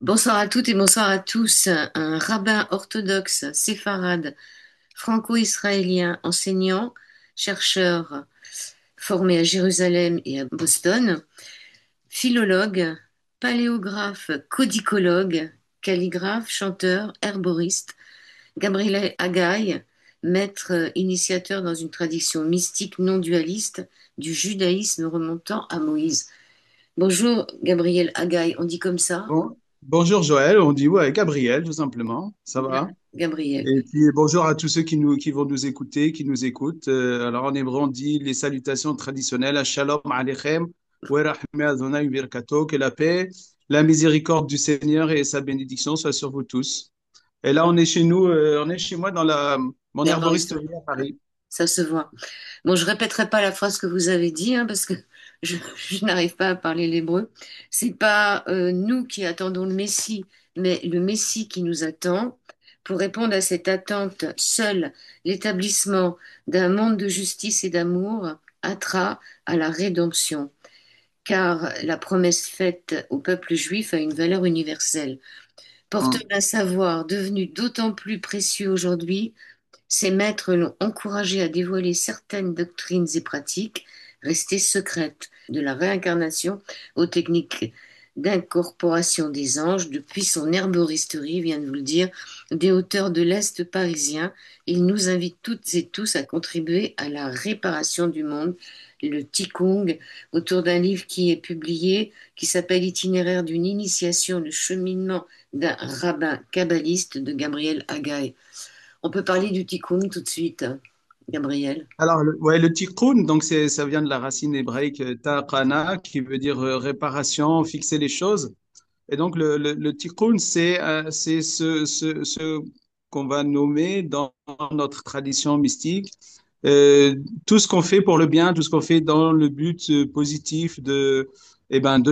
Bonsoir à toutes et bonsoir à tous. Un rabbin orthodoxe séfarade franco-israélien, enseignant, chercheur formé à Jérusalem et à Boston, philologue, paléographe, codicologue, calligraphe, chanteur, herboriste, Gabriel Haggai, maître initiateur dans une tradition mystique non dualiste du judaïsme remontant à Moïse. Bonjour Gabriel Haggai, on dit comme ça? Bonjour Joël, on dit ouais, Gabriel tout simplement, ça va. Gabriel. Et puis bonjour à tous ceux qui vont nous écouter, qui nous écoutent. Alors en hébreu on dit les salutations traditionnelles, Shalom Aleichem, wa rahmeh Adonai u'virkato, que la paix, la miséricorde du Seigneur et sa bénédiction soient sur vous tous. Et là on est chez nous, on est chez moi dans mon L'herboristerie. herboristerie à Paris. Ça se voit. Bon, je répéterai pas la phrase que vous avez dit, hein, parce que je n'arrive pas à parler l'hébreu. C'est pas nous qui attendons le Messie, mais le Messie qui nous attend. Pour répondre à cette attente, seul l'établissement d'un monde de justice et d'amour attira à la rédemption, car la promesse faite au peuple juif a une valeur universelle. Porteur Hum. d'un savoir devenu d'autant plus précieux aujourd'hui, ces maîtres l'ont encouragé à dévoiler certaines doctrines et pratiques restées secrètes, de la réincarnation aux techniques d'incorporation des anges, depuis son herboristerie, vient de vous le dire, des hauteurs de l'Est parisien. Il nous invite toutes et tous à contribuer à la réparation du monde, le Tikkun, autour d'un livre qui est publié, qui s'appelle Itinéraire d'une initiation, le cheminement d'un rabbin kabbaliste de Gabriel Haggai. On peut parler du tikkun tout de suite, Gabriel. Alors ouais, le tikkun, donc ça vient de la racine hébraïque taqana, qui veut dire réparation, fixer les choses. Et donc, le tikkun, c'est ce qu'on va nommer dans notre tradition mystique, euh, tout ce qu'on fait pour le bien, tout ce qu'on fait dans le but positif de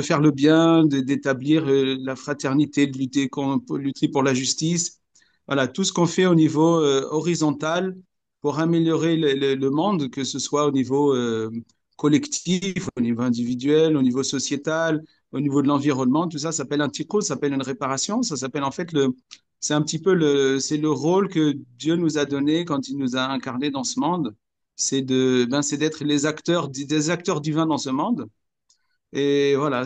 faire le bien, d'établir la fraternité, lutter pour la justice. Voilà, tout ce qu'on fait au niveau horizontal pour améliorer le monde, que ce soit au niveau collectif, au niveau individuel, au niveau sociétal, au niveau de l'environnement, tout ça s'appelle un tikkun, ça s'appelle une réparation, ça s'appelle en fait c'est un petit peu c'est le rôle que Dieu nous a donné quand il nous a incarnés dans ce monde, c'est d'être des acteurs divins dans ce monde. Et voilà,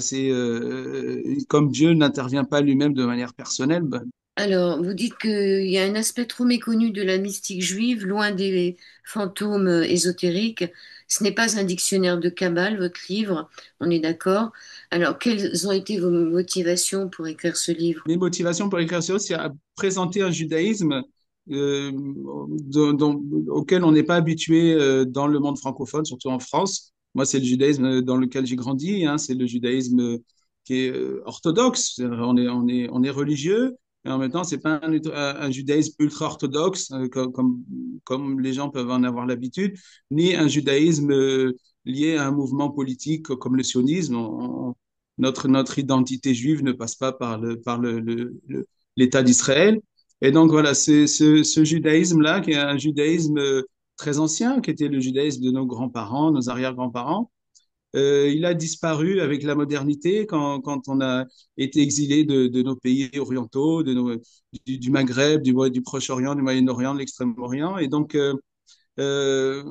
comme Dieu n'intervient pas lui-même de manière personnelle, ben, Alors, vous dites qu'il y a un aspect trop méconnu de la mystique juive, loin des fantômes ésotériques. Ce n'est pas un dictionnaire de Kabbale, votre livre, on est d'accord. Alors, quelles ont été vos motivations pour écrire ce livre? mes motivations pour écrire ça, c'est à présenter un judaïsme euh, auquel on n'est pas habitué dans le monde francophone, surtout en France. Moi, c'est le judaïsme dans lequel j'ai grandi, hein, c'est le judaïsme qui est orthodoxe. On est religieux, mais en même temps, c'est pas un judaïsme ultra-orthodoxe comme les gens peuvent en avoir l'habitude, ni un judaïsme lié à un mouvement politique comme le sionisme. Notre identité juive ne passe pas par l'État d'Israël. Et donc voilà, c'est ce judaïsme-là, qui est un judaïsme très ancien, qui était le judaïsme de nos grands-parents, nos arrière-grands-parents, il a disparu avec la modernité quand on a été exilé de nos pays orientaux, du Maghreb, du Proche-Orient, du Moyen-Orient, de l'Extrême-Orient. Euh,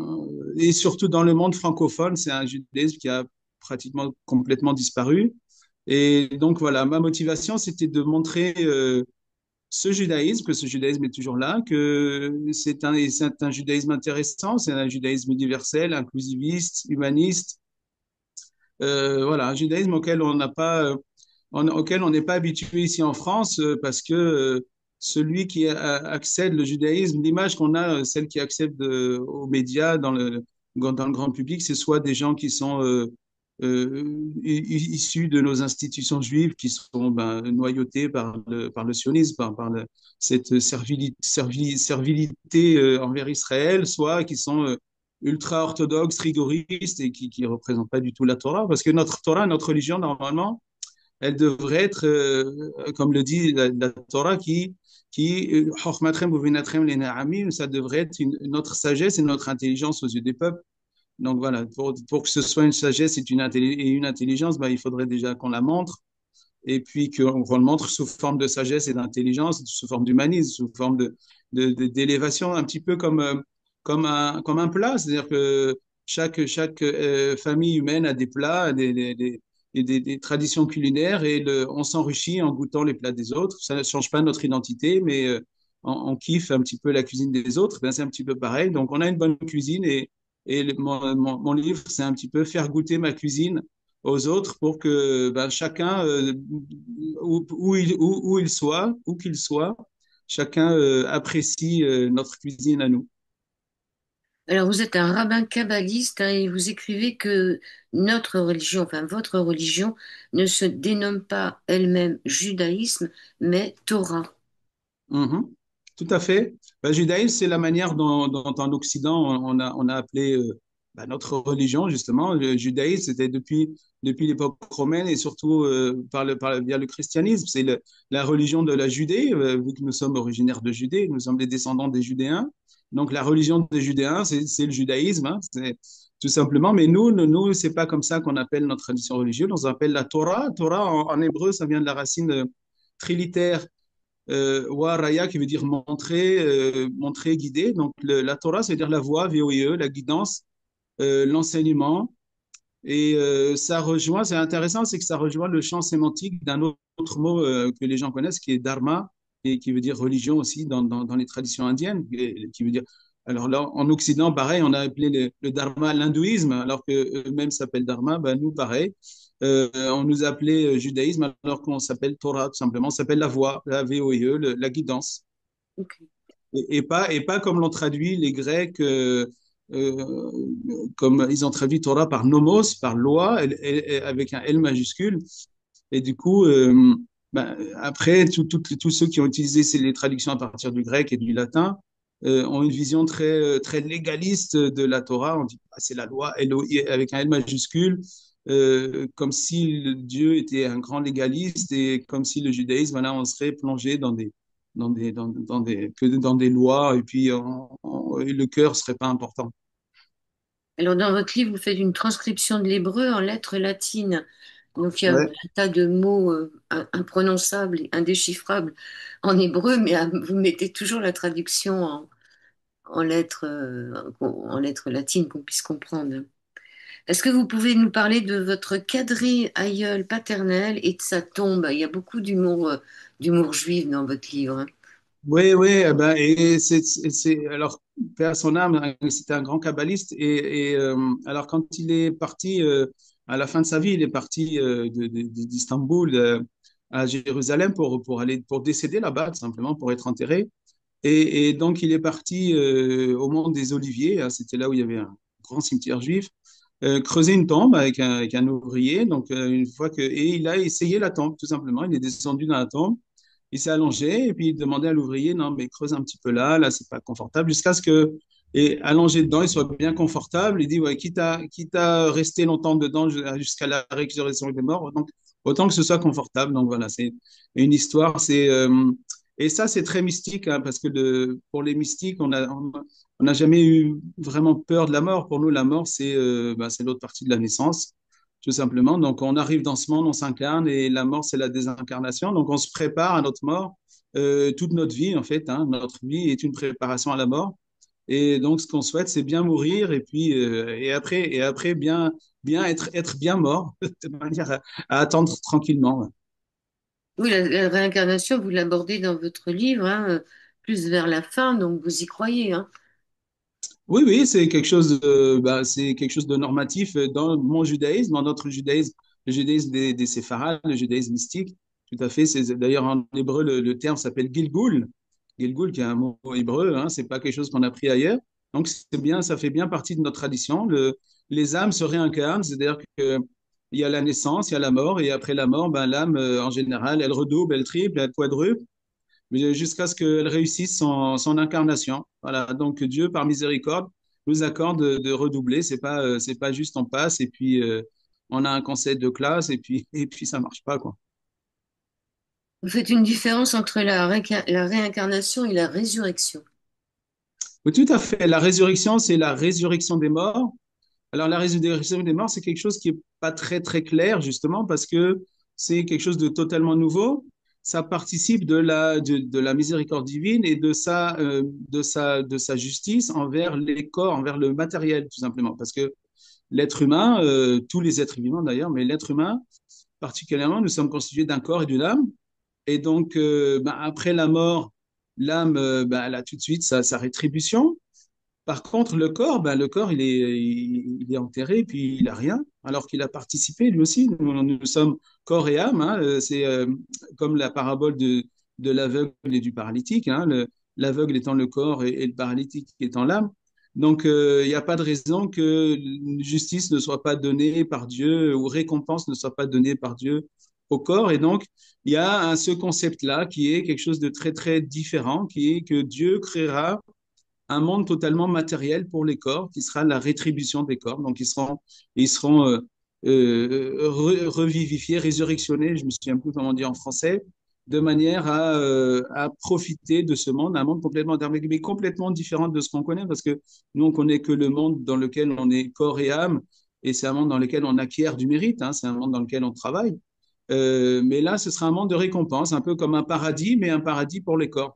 et surtout dans le monde francophone, c'est un judaïsme qui a pratiquement complètement disparu. Et donc voilà, ma motivation, c'était de montrer ce judaïsme, que ce judaïsme est toujours là, que c'est un judaïsme intéressant, c'est un judaïsme universel, inclusiviste, humaniste. Voilà, un judaïsme auquel on n'est pas habitué ici en France, parce que celui qui accède le judaïsme, l'image qu'on a, celle qui accède aux médias, dans le grand public, c'est soit des gens qui sont issus de nos institutions juives, qui sont noyautés par le sionisme, cette servilité envers Israël, soit qui sont ultra-orthodoxes, rigoristes et qui ne représentent pas du tout la Torah. Parce que notre Torah, notre religion, normalement, elle devrait être, comme le dit la Torah, ça devrait être notre sagesse et notre intelligence aux yeux des peuples. Donc voilà, pour que ce soit une sagesse et une intelligence, bah, il faudrait déjà qu'on la montre. et puis qu'on le montre sous forme de sagesse et d'intelligence, sous forme d'humanisme, sous forme d'élévation, un petit peu comme un plat. C'est-à-dire que chaque famille humaine a des plats, des traditions culinaires et on s'enrichit en goûtant les plats des autres. Ça ne change pas notre identité, mais on kiffe un petit peu la cuisine des autres. Ben, c'est un petit peu pareil. Donc, on a une bonne cuisine mon livre, c'est un petit peu faire goûter ma cuisine aux autres pour que ben, chacun, où il soit, où qu'il soit, chacun apprécie notre cuisine à nous. Alors, vous êtes un rabbin kabbaliste, hein, et vous écrivez que notre religion, enfin votre religion, ne se dénomme pas elle-même judaïsme, mais Torah. Mhm. Tout à fait. Ben, judaïsme, c'est la manière dont en Occident, on a appelé ben, notre religion, justement. Le judaïsme, c'était depuis l'époque romaine et surtout via le christianisme. C'est la religion de la Judée, vu que nous sommes originaires de Judée, nous sommes les descendants des Judéens. Donc, la religion des Judéens, c'est le judaïsme, hein, c'est tout simplement. Mais nous, c'est pas comme ça qu'on appelle notre tradition religieuse. On appelle la Torah. Torah, en hébreu, ça vient de la racine trilitère Waraya qui veut dire montrer, montrer, guider. Donc la Torah, c'est-à-dire la voie, VOIE, la guidance, l'enseignement. Et ça rejoint, c'est intéressant, c'est que ça rejoint le champ sémantique d'un autre mot que les gens connaissent, qui est dharma, et qui veut dire religion aussi dans les traditions indiennes, qui veut dire. Alors là, en Occident, pareil, on a appelé le dharma l'hindouisme, alors que eux-mêmes s'appellent dharma, ben nous, pareil. On nous appelait judaïsme, alors qu'on s'appelle Torah, tout simplement. On s'appelle la voie, la VOIE, la guidance. Ok. Et pas comme l'ont traduit les Grecs, euh, comme ils ont traduit Torah par nomos, par loi, avec un L majuscule. Et du coup, ben, après, tous ceux qui ont utilisé les traductions à partir du grec et du latin ont une vision très légaliste de la Torah. On dit ah, c'est la loi avec un L majuscule, comme si Dieu était un grand légaliste et comme si le judaïsme, voilà, on serait plongé que dans des lois et puis le cœur serait pas important. Alors, dans votre livre, vous faites une transcription de l'hébreu en lettres latines. Donc, il y a un Ouais. tas de mots imprononçables et indéchiffrables en hébreu, mais vous mettez toujours la traduction en lettres latines qu'on puisse comprendre. Est-ce que vous pouvez nous parler de votre quadri-aïeul paternel et de sa tombe? Il y a beaucoup d'humour juif dans votre livre, hein. Oui, oui, eh ben, alors, paix à son âme, hein, c'était un grand kabbaliste. Alors, quand il est parti, à la fin de sa vie, il est parti d'Istanbul à Jérusalem pour décéder là-bas, tout simplement, pour être enterré. Et donc, il est parti au mont des Oliviers, hein, c'était là où il y avait un grand cimetière juif, creuser une tombe avec un ouvrier. Donc, et il a essayé la tombe, tout simplement. Il est descendu dans la tombe. Il s'est allongé et puis il demandait à l'ouvrier, non, mais creuse un petit peu là, c'est pas confortable, jusqu'à ce que, et allongé dedans, il soit bien confortable. Il dit, ouais, quitte à rester longtemps dedans jusqu'à la résurrection des morts, donc, autant que ce soit confortable. Donc voilà, c'est une histoire, et ça, c'est très mystique, hein, parce que pour les mystiques, on n'a jamais eu vraiment peur de la mort. Pour nous, la mort, c'est l'autre partie de la naissance tout simplement. Donc, on arrive dans ce monde, on s'incarne et la mort, c'est la désincarnation. Donc, on se prépare à notre mort toute notre vie, en fait. Hein. Notre vie est une préparation à la mort. Et donc, ce qu'on souhaite, c'est bien mourir et puis et après bien être bien mort, de manière à attendre tranquillement. Ouais. Oui, la réincarnation, vous l'abordez dans votre livre, hein, plus vers la fin, donc vous y croyez, hein. Oui, oui, c'est quelque chose de normatif dans mon judaïsme, dans notre judaïsme, le judaïsme des séfarades, le judaïsme mystique. Tout à fait. D'ailleurs en hébreu le terme s'appelle Gilgul. Gilgul, qui est un mot hébreu, hein, c'est pas quelque chose qu'on a pris ailleurs. Donc c'est bien, ça fait bien partie de notre tradition. Les âmes se réincarnent, c'est-à-dire que il y a la naissance, il y a la mort, et après la mort, ben, l'âme, en général, elle redouble, elle triple, elle quadruple mais jusqu'à ce qu'elle réussisse son incarnation. Voilà, donc Dieu, par miséricorde, nous accorde de redoubler. C'est pas juste on passe et puis on a un conseil de classe et puis ça marche pas quoi. Vous faites une différence entre la réincarnation et la résurrection. Oui, tout à fait. La résurrection, c'est la résurrection des morts. Alors la résurrection des morts, c'est quelque chose qui est pas très très clair justement parce que c'est quelque chose de totalement nouveau. Ça participe de la miséricorde divine et de sa justice envers les corps, envers le matériel, tout simplement. Parce que l'être humain, tous les êtres vivants d'ailleurs, mais l'être humain particulièrement, nous sommes constitués d'un corps et d'une âme. Et donc, après la mort, l'âme, elle a tout de suite sa rétribution. Par contre, le corps, il est enterré, puis il a rien, alors qu'il a participé lui aussi. Nous sommes corps et âme, hein, c'est comme la parabole de l'aveugle et du paralytique, hein, l'aveugle étant le corps et le paralytique étant l'âme. Donc, il n'y a pas de raison que justice ne soit pas donnée par Dieu ou récompense ne soit pas donnée par Dieu au corps. Et donc, il y a ce concept-là qui est quelque chose de très, très différent, qui est que Dieu créera un monde totalement matériel pour les corps, qui sera la rétribution des corps. Donc, ils seront revivifiés, résurrectionnés, je me souviens plus comment dire en français, de manière à profiter de ce monde, un monde complètement, mais complètement différent de ce qu'on connaît, parce que nous, on connaît que le monde dans lequel on est corps et âme, et c'est un monde dans lequel on acquiert du mérite, hein, c'est un monde dans lequel on travaille. Mais là, ce sera un monde de récompense, un peu comme un paradis, mais un paradis pour les corps.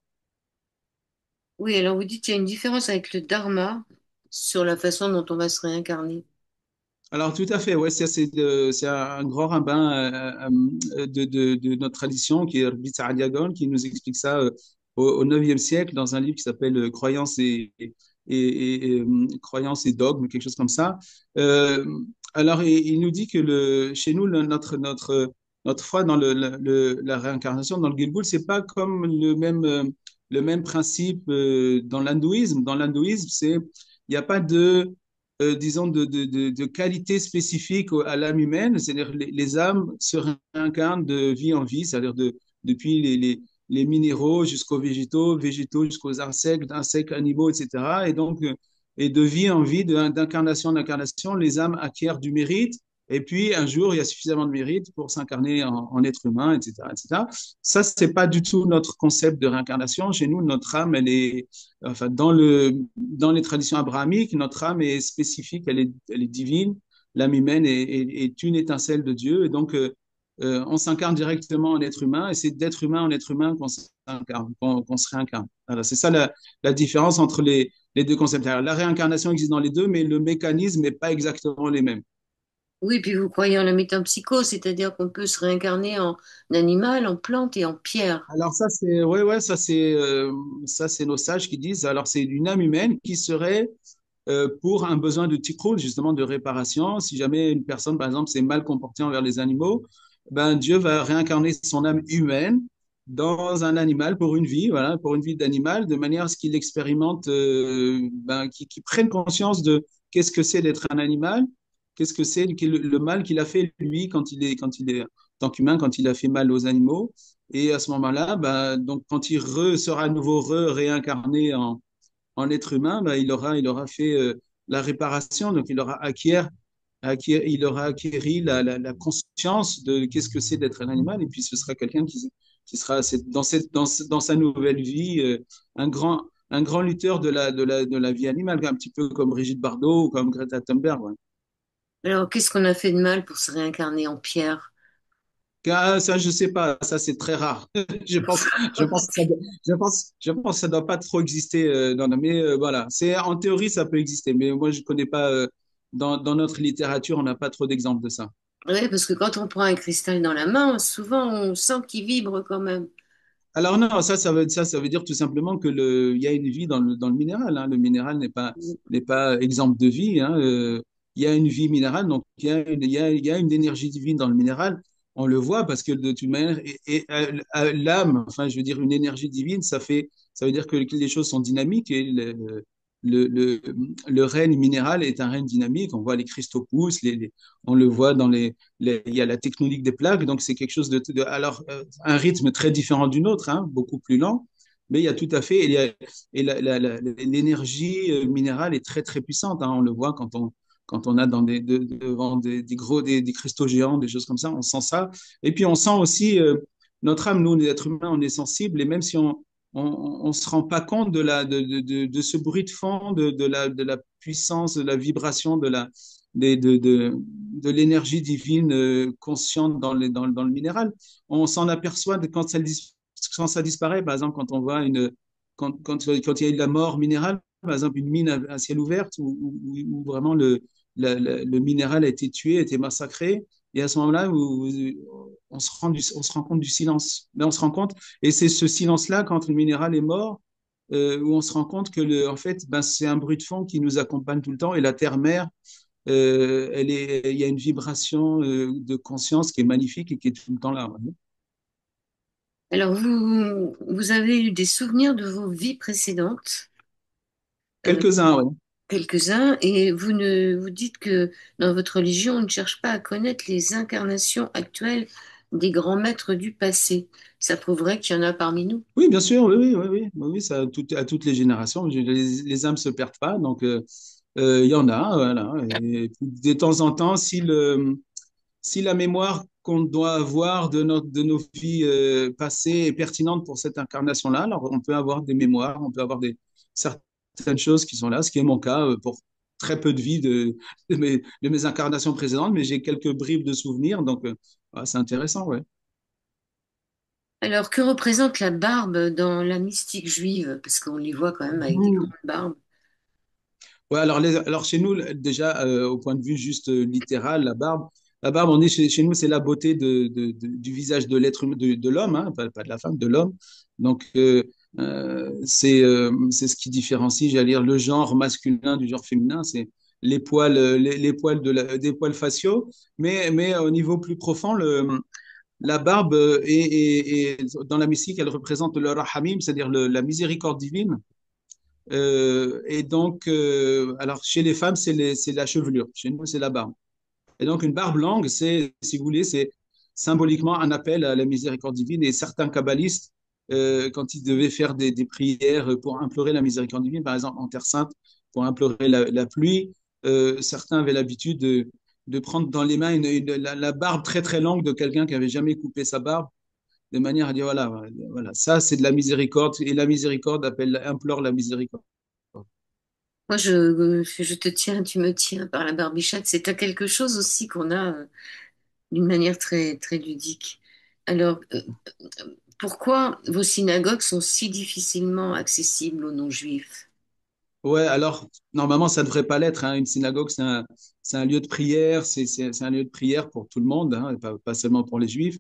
Oui, alors vous dites qu'il y a une différence avec le dharma sur la façon dont on va se réincarner. Alors, tout à fait, ouais, c'est un grand rabbin de notre tradition qui est Rabbi Saadia Gaon, qui nous explique ça au 9e siècle dans un livre qui s'appelle Croyances Croyances et dogmes, quelque chose comme ça. Euh, alors, il nous dit que chez nous, notre foi dans la réincarnation, dans le Gilgul, c'est pas comme le même principe dans l'hindouisme. Dans l'hindouisme, il n'y a pas disons, de qualités spécifiques à l'âme humaine, c'est-à-dire les âmes se réincarnent de vie en vie, c'est-à-dire depuis les minéraux jusqu'aux végétaux, végétaux jusqu'aux insectes, insectes, animaux, etc. Et donc, et de vie en vie, d'incarnation en incarnation, les âmes acquièrent du mérite. Et puis, un jour, il y a suffisamment de mérite pour s'incarner en être humain, etc., etc. Ça, c'est pas du tout notre concept de réincarnation. Chez nous, notre âme, elle est, enfin, dans les traditions abrahamiques, notre âme est spécifique, elle est divine. L'âme humaine est une étincelle de Dieu. Et donc, on s'incarne directement en être humain. Et c'est d'être humain en être humain qu'on s'incarne, qu'on se réincarne. Voilà, c'est ça la différence entre les deux concepts. Alors, la réincarnation existe dans les deux, mais le mécanisme n'est pas exactement les mêmes. Oui, puis vous croyez en la métempsychose, c'est-à-dire qu'on peut se réincarner en animal, en plante et en pierre. Alors ouais, ça c'est nos sages qui disent. Alors c'est une âme humaine qui serait pour un besoin de tikkun, justement de réparation. Si jamais une personne, par exemple, s'est mal comportée envers les animaux, ben Dieu va réincarner son âme humaine dans un animal pour une vie, voilà, pour une vie d'animal, de manière à ce qu'il expérimente, qu'il prenne conscience de qu'est-ce que c'est d'être un animal, qu'est-ce que c'est le mal qu'il a fait lui quand il est en tant qu'humain, quand il a fait mal aux animaux. Et à ce moment-là, donc quand il sera à nouveau réincarné en être humain, il aura fait la réparation, donc il aura acquéri la conscience de qu'est-ce que c'est d'être un animal, et puis ce sera quelqu'un qui sera dans sa nouvelle vie un grand lutteur de la vie animale, un petit peu comme Brigitte Bardot ou comme Greta Thunberg. Ouais. Alors, qu'est-ce qu'on a fait de mal pour se réincarner en pierre? Ah, ça, je sais pas, ça c'est très rare. Je pense que ça doit pas trop exister mais voilà, c'est en théorie ça peut exister, mais moi je connais pas dans notre littérature, on n'a pas trop d'exemples de ça. Oui, parce que quand on prend un cristal dans la main, souvent on sent qu'il vibre quand même. Alors non, ça veut dire tout simplement que il y a une vie dans le minéral. Hein. Le minéral n'est pas exemple de vie. Hein. Il y a une vie minérale, donc il y a une énergie divine dans le minéral. On le voit parce que de toute manière, l'âme, enfin, je veux dire, une énergie divine, ça veut dire que les choses sont dynamiques et le, le, le règne minéral est un règne dynamique. On voit les cristaux poussent, on le voit il y a la tectonique des plaques, donc c'est quelque chose alors, un rythme très différent d'une autre, hein, beaucoup plus lent, mais il y a tout à fait, et l'énergie minérale est très, très puissante, hein, on le voit quand on a devant des cristaux géants, des choses comme ça, on sent ça. Et puis on sent aussi, notre âme, nous, les êtres humains, on est sensible, et même si on se rend pas compte de ce bruit de fond, de la puissance, de la vibration de l'énergie divine consciente dans le minéral. On s'en aperçoit quand ça disparaît, par exemple, quand on voit quand il y a eu de la mort minérale, par exemple, une mine à ciel ouvert où vraiment le minéral a été tué, a été massacré. Et à ce moment-là, on se rend compte du silence. Mais on se rend compte, et c'est ce silence-là, quand le minéral est mort, où on se rend compte que, en fait, ben, c'est un bruit de fond qui nous accompagne tout le temps. Et la terre-mère, il y a une vibration de conscience qui est magnifique et qui est tout le temps là. Ouais. Alors, vous avez eu des souvenirs de vos vies précédentes, euh, Quelques-uns, ouais. quelques-uns, et vous dites que dans votre religion, on ne cherche pas à connaître les incarnations actuelles des grands maîtres du passé. Ça prouverait qu'il y en a parmi nous. Oui, bien sûr, oui, oui, oui, oui, oui, oui, ça, à toutes les générations. Les âmes se perdent pas, donc il y en a, voilà. Et puis, de temps en temps, si la mémoire qu'on doit avoir de nos vies passées est pertinente pour cette incarnation-là, alors on peut avoir des mémoires, on peut avoir certaines choses qui sont là, ce qui est mon cas pour très peu de vie de mes incarnations précédentes, mais j'ai quelques bribes de souvenirs, donc ouais, c'est intéressant, ouais. Alors, que représente la barbe dans la mystique juive? Parce qu'on les voit quand même avec des grandes barbes. Ouais, alors chez nous, déjà, au point de vue juste littéral, la barbe, on est chez nous, c'est la beauté du visage de l'être humain, de l'homme, hein, pas de la femme, de l'homme. Donc, c'est ce qui différencie, j'allais dire, le genre masculin du genre féminin, c'est les poils des poils faciaux, mais au niveau plus profond, la barbe dans la mystique, elle représente le rahamim, c'est-à-dire la miséricorde divine. Et donc, alors chez les femmes, c'est la chevelure. Chez nous, c'est la barbe. Et donc, une barbe longue, si vous voulez, c'est symboliquement un appel à la miséricorde divine. Et certains kabbalistes, quand ils devaient faire des prières pour implorer la miséricorde divine, par exemple en Terre Sainte, pour implorer la pluie, certains avaient l'habitude de prendre dans les mains la barbe très très longue de quelqu'un qui avait jamais coupé sa barbe, de manière à dire voilà, voilà, ça c'est de la miséricorde, et la miséricorde implore la miséricorde. Moi, je te tiens, tu me tiens par la barbichette. C'est à quelque chose aussi qu'on a d'une manière très, très ludique. Alors, pourquoi vos synagogues sont si difficilement accessibles aux non-juifs? Ouais, alors normalement ça ne devrait pas l'être, hein. Une synagogue, c'est un lieu de prière, c'est un lieu de prière pour tout le monde, hein, pas seulement pour les juifs.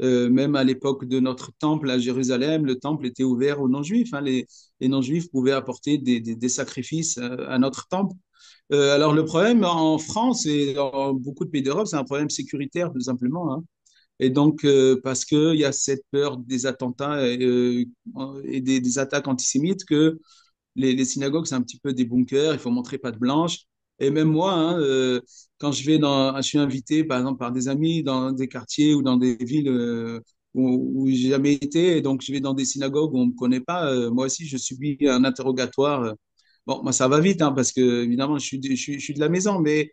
Même à l'époque de notre temple à Jérusalem, le temple était ouvert aux non-juifs, hein. Les non-juifs pouvaient apporter des sacrifices à notre temple. Alors le problème en France et dans beaucoup de pays d'Europe, c'est un problème sécuritaire tout simplement, hein. Et donc, parce qu'il y a cette peur des attentats et des attaques antisémites que les synagogues, c'est un petit peu des bunkers, il faut montrer patte blanche. Et même moi, hein, quand je suis invité, par exemple, par des amis dans des quartiers ou dans des villes où j'ai jamais été, et donc je vais dans des synagogues où on me connaît pas, moi aussi, je subis un interrogatoire. Bon, moi, ça va vite, hein, parce que, évidemment, je suis de la maison, mais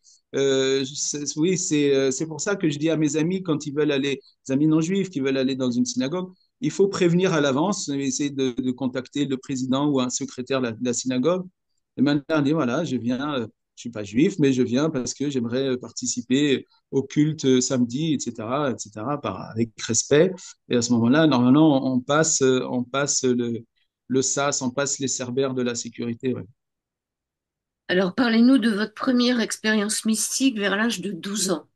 oui, c'est pour ça que je dis à mes amis, quand ils veulent aller, les amis non juifs qui veulent aller dans une synagogue, il faut prévenir à l'avance, essayer de contacter le président ou un secrétaire de la synagogue. Et maintenant, dire, voilà, je viens, je suis pas juif, mais je viens parce que j'aimerais participer au culte samedi, etc., etc., avec respect. Et à ce moment-là, normalement, on passe le sas, on passe les cerbères de la sécurité. Ouais. Alors, parlez-nous de votre première expérience mystique vers l'âge de 12 ans.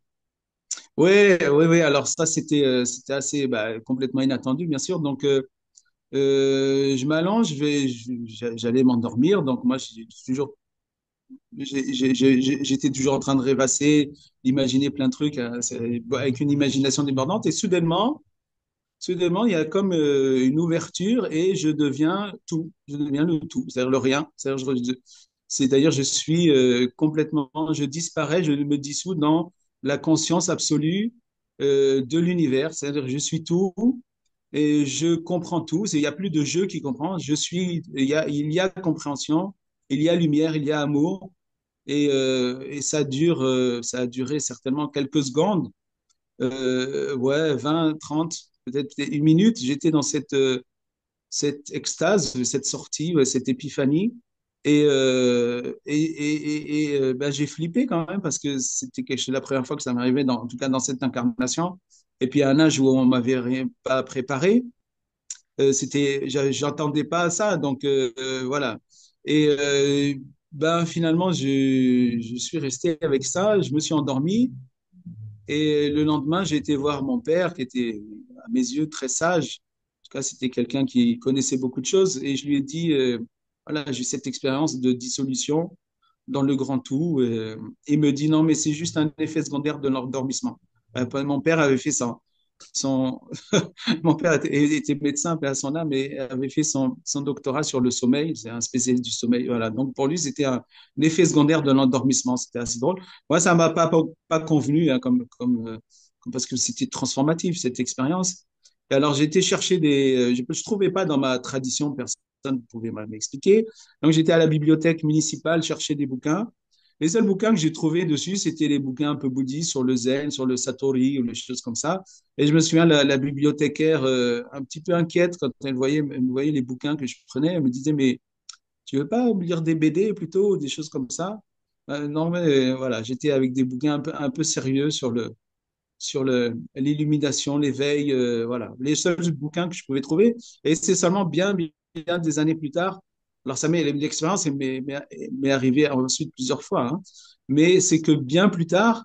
Oui, oui, oui. Alors ça, c'était assez bah, complètement inattendu, bien sûr. Donc, je m'allonge, j'allais m'endormir. Donc, moi, j'étais toujours en train de rêvasser, d'imaginer plein de trucs avec une imagination débordante. Et soudainement, il y a comme une ouverture et je deviens tout. Je deviens le tout, c'est-à-dire le rien. C'est-à-dire, je suis complètement, je disparais, je me dissous dans la conscience absolue de l'univers. C'est-à-dire, je suis tout et je comprends tout. Il n'y a plus de je qui comprend. Il y a compréhension, il y a lumière, il y a amour. Et ça a duré certainement quelques secondes, ouais, 20, 30, peut-être une minute. J'étais dans cette extase, cette sortie, ouais, cette épiphanie. Ben, j'ai flippé quand même parce que c'était la première fois que ça m'arrivait, en tout cas dans cette incarnation. Et puis à un âge où on m'avait rien pas préparé, j'entendais pas ça. Donc voilà. Et ben finalement, je suis resté avec ça. Je me suis endormi. Et le lendemain, j'ai été voir mon père, qui était à mes yeux très sage. En tout cas, c'était quelqu'un qui connaissait beaucoup de choses. Et je lui ai dit, voilà, j'ai cette expérience de dissolution dans le grand tout. Il me dit, non, mais c'est juste un effet secondaire de l'endormissement. Mon père avait fait ça. Son, Mon père était médecin, paix à son âme, et avait fait son doctorat sur le sommeil. C'est un spécialiste du sommeil. Voilà. Donc, pour lui, c'était un effet secondaire de l'endormissement. C'était assez drôle. Moi, ça m'a pas convenu, hein, parce que c'était transformatif, cette expérience. Et alors, j'ai été chercher je ne trouvais pas dans ma tradition, personne ne pouvait m'expliquer. Donc, j'étais à la bibliothèque municipale chercher des bouquins. Les seuls bouquins que j'ai trouvés dessus, c'était les bouquins un peu bouddhistes sur le zen, sur le satori ou les choses comme ça. Et je me souviens, la bibliothécaire, un petit peu inquiète quand elle voyait les bouquins que je prenais, elle me disait, mais tu veux pas lire des BD plutôt, des choses comme ça? Non, mais voilà, j'étais avec des bouquins un peu sérieux l'illumination, l'éveil, voilà, les seuls bouquins que je pouvais trouver. Et c'est seulement bien des années plus tard. Alors, l'expérience m'est arrivée ensuite plusieurs fois, hein. Mais c'est que bien plus tard,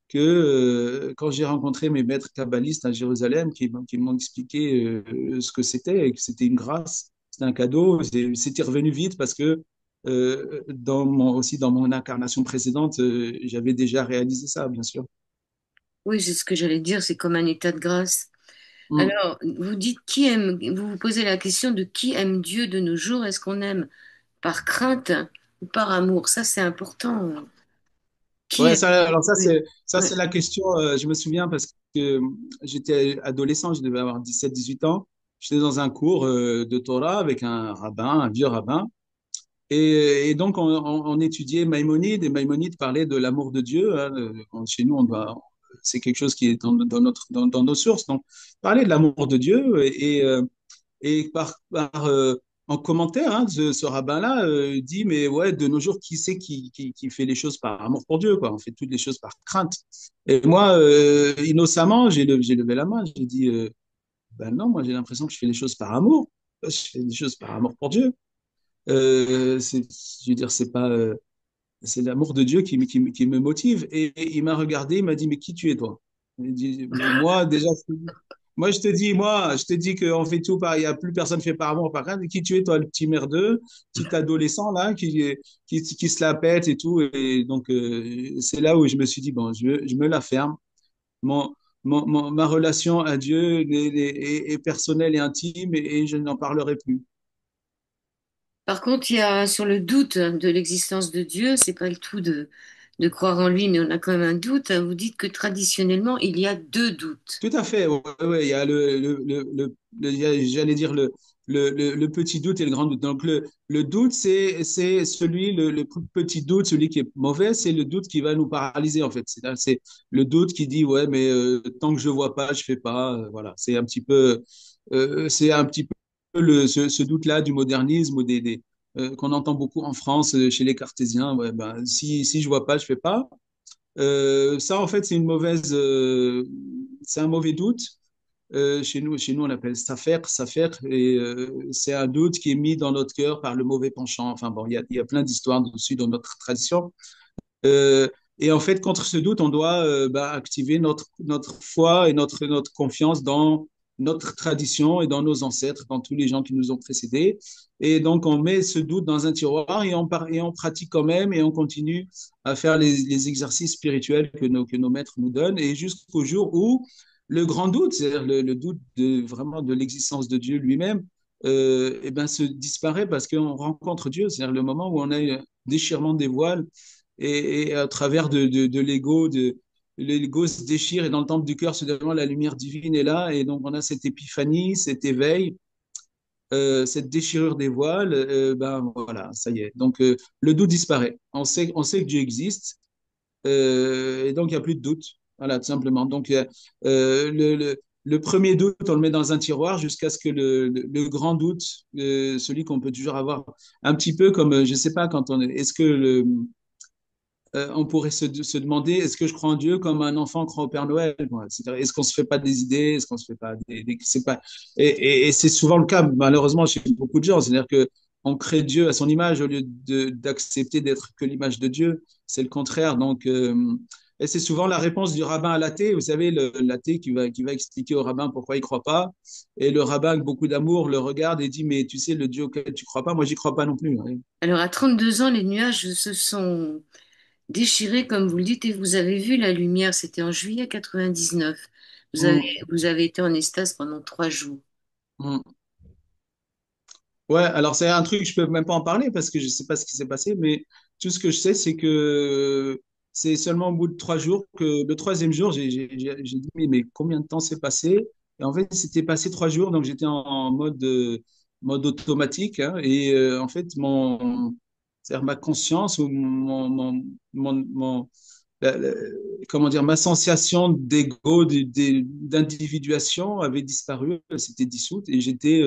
que quand j'ai rencontré mes maîtres kabbalistes à Jérusalem, qui m'ont expliqué ce que c'était, et que c'était une grâce, c'était un cadeau, c'était revenu vite parce que aussi dans mon incarnation précédente, j'avais déjà réalisé ça, bien sûr. Oui, c'est ce que j'allais dire, c'est comme un état de grâce. Mm. Alors, vous dites vous vous posez la question de qui aime Dieu de nos jours. Est-ce qu'on aime par crainte ou par amour? Ça, c'est important. Qui Ouais, aime ça, Dieu? alors Oui, ça oui. c'est la question. Je me souviens parce que j'étais adolescent, je devais avoir 17 18 ans. J'étais dans un cours de Torah avec un rabbin, un vieux rabbin. Et donc, on étudiait Maïmonide, et Maïmonide parlait de l'amour de Dieu, hein. Chez nous, c'est quelque chose qui est dans nos sources. Donc, parler de l'amour de Dieu, et en commentaire, hein, ce rabbin-là dit, mais ouais, de nos jours, qui c'est qui fait les choses par amour pour Dieu, quoi? On fait toutes les choses par crainte. Et moi, innocemment, j'ai levé la main, j'ai dit, ben non, moi j'ai l'impression que je fais les choses par amour. Je fais les choses par amour pour Dieu. Je veux dire, c'est l'amour de Dieu qui me motive. Et il m'a regardé, il m'a dit, mais qui tu es toi? Il dit, mais moi, déjà, je te dis qu'on fait tout par, il y a plus personne fait par amour, par contre, qui tu es toi, le petit merdeux, petit adolescent là, qui se la pète et tout. Et donc, c'est là où je me suis dit, bon, je me la ferme. Mon, ma relation à Dieu est personnelle et intime, et je n'en parlerai plus. Par contre, il y a sur le doute de l'existence de Dieu, c'est pas le tout de croire en lui, mais on a quand même un doute. Vous dites que traditionnellement, il y a deux doutes. Tout à fait. Ouais, ouais, il y a j'allais dire le petit doute et le grand doute. Donc le doute, c'est le petit doute, celui qui est mauvais, c'est le doute qui va nous paralyser en fait. C'est le doute qui dit ouais, mais tant que je vois pas, je fais pas. Voilà, c'est un petit peu ce doute-là du modernisme ou qu'on entend beaucoup en France chez les cartésiens. Ouais, ben si je vois pas, je fais pas. Ça, en fait, c'est un mauvais doute. Chez nous, on appelle ça faire, et c'est un doute qui est mis dans notre cœur par le mauvais penchant. Enfin bon, il y a plein d'histoires dessus dans notre tradition. Euh, et en fait, contre ce doute, on doit activer notre foi et notre confiance dans notre tradition et dans nos ancêtres, dans tous les gens qui nous ont précédés. Et donc, on met ce doute dans un tiroir, et on pratique quand même, et on continue à faire les exercices spirituels que nos maîtres nous donnent, et jusqu'au jour où le grand doute, c'est-à-dire le doute vraiment de l'existence de Dieu lui-même, eh ben, se disparaît parce qu'on rencontre Dieu, c'est-à-dire le moment où on a un déchirement des voiles, et à travers l'ego se déchire, et dans le temple du cœur, soudainement, la lumière divine est là, et donc on a cette épiphanie, cet éveil, cette déchirure des voiles, ben voilà, ça y est. Donc le doute disparaît. On sait que Dieu existe, et donc il n'y a plus de doute. Voilà, tout simplement. Donc le premier doute, on le met dans un tiroir jusqu'à ce que le grand doute, celui qu'on peut toujours avoir, un petit peu comme, je sais pas, quand on est-ce que on pourrait se demander, est-ce que je crois en Dieu comme un enfant croit au Père Noël, quoi. C'est-à-dire, est-ce qu'on se fait pas des idées, est-ce qu'on se fait pas c'est pas, et c'est souvent le cas, malheureusement, chez beaucoup de gens. C'est-à-dire que on crée Dieu à son image au lieu d'accepter d'être que l'image de Dieu. C'est le contraire. Donc, et c'est souvent la réponse du rabbin à l'athée. Vous savez, l'athée qui va expliquer au rabbin pourquoi il croit pas. Et le rabbin, avec beaucoup d'amour, le regarde et dit, mais tu sais, le Dieu auquel tu crois pas, moi, j'y crois pas non plus, hein. Alors, à 32 ans, les nuages se sont déchirés, comme vous le dites, et vous avez vu la lumière. C'était en juillet 99. Vous avez, Mm, vous avez été en extase pendant 3 jours. mm. Ouais, alors c'est un truc, je peux même pas en parler parce que je sais pas ce qui s'est passé, mais tout ce que je sais, c'est que c'est seulement au bout de 3 jours que le troisième jour, j'ai dit, mais combien de temps s'est passé? Et en fait, c'était passé 3 jours, donc j'étais en mode, mode automatique, hein, et en fait, c'est-à-dire ma conscience ou comment dire, ma sensation d'ego, d'individuation avait disparu, elle s'était dissoute et j'étais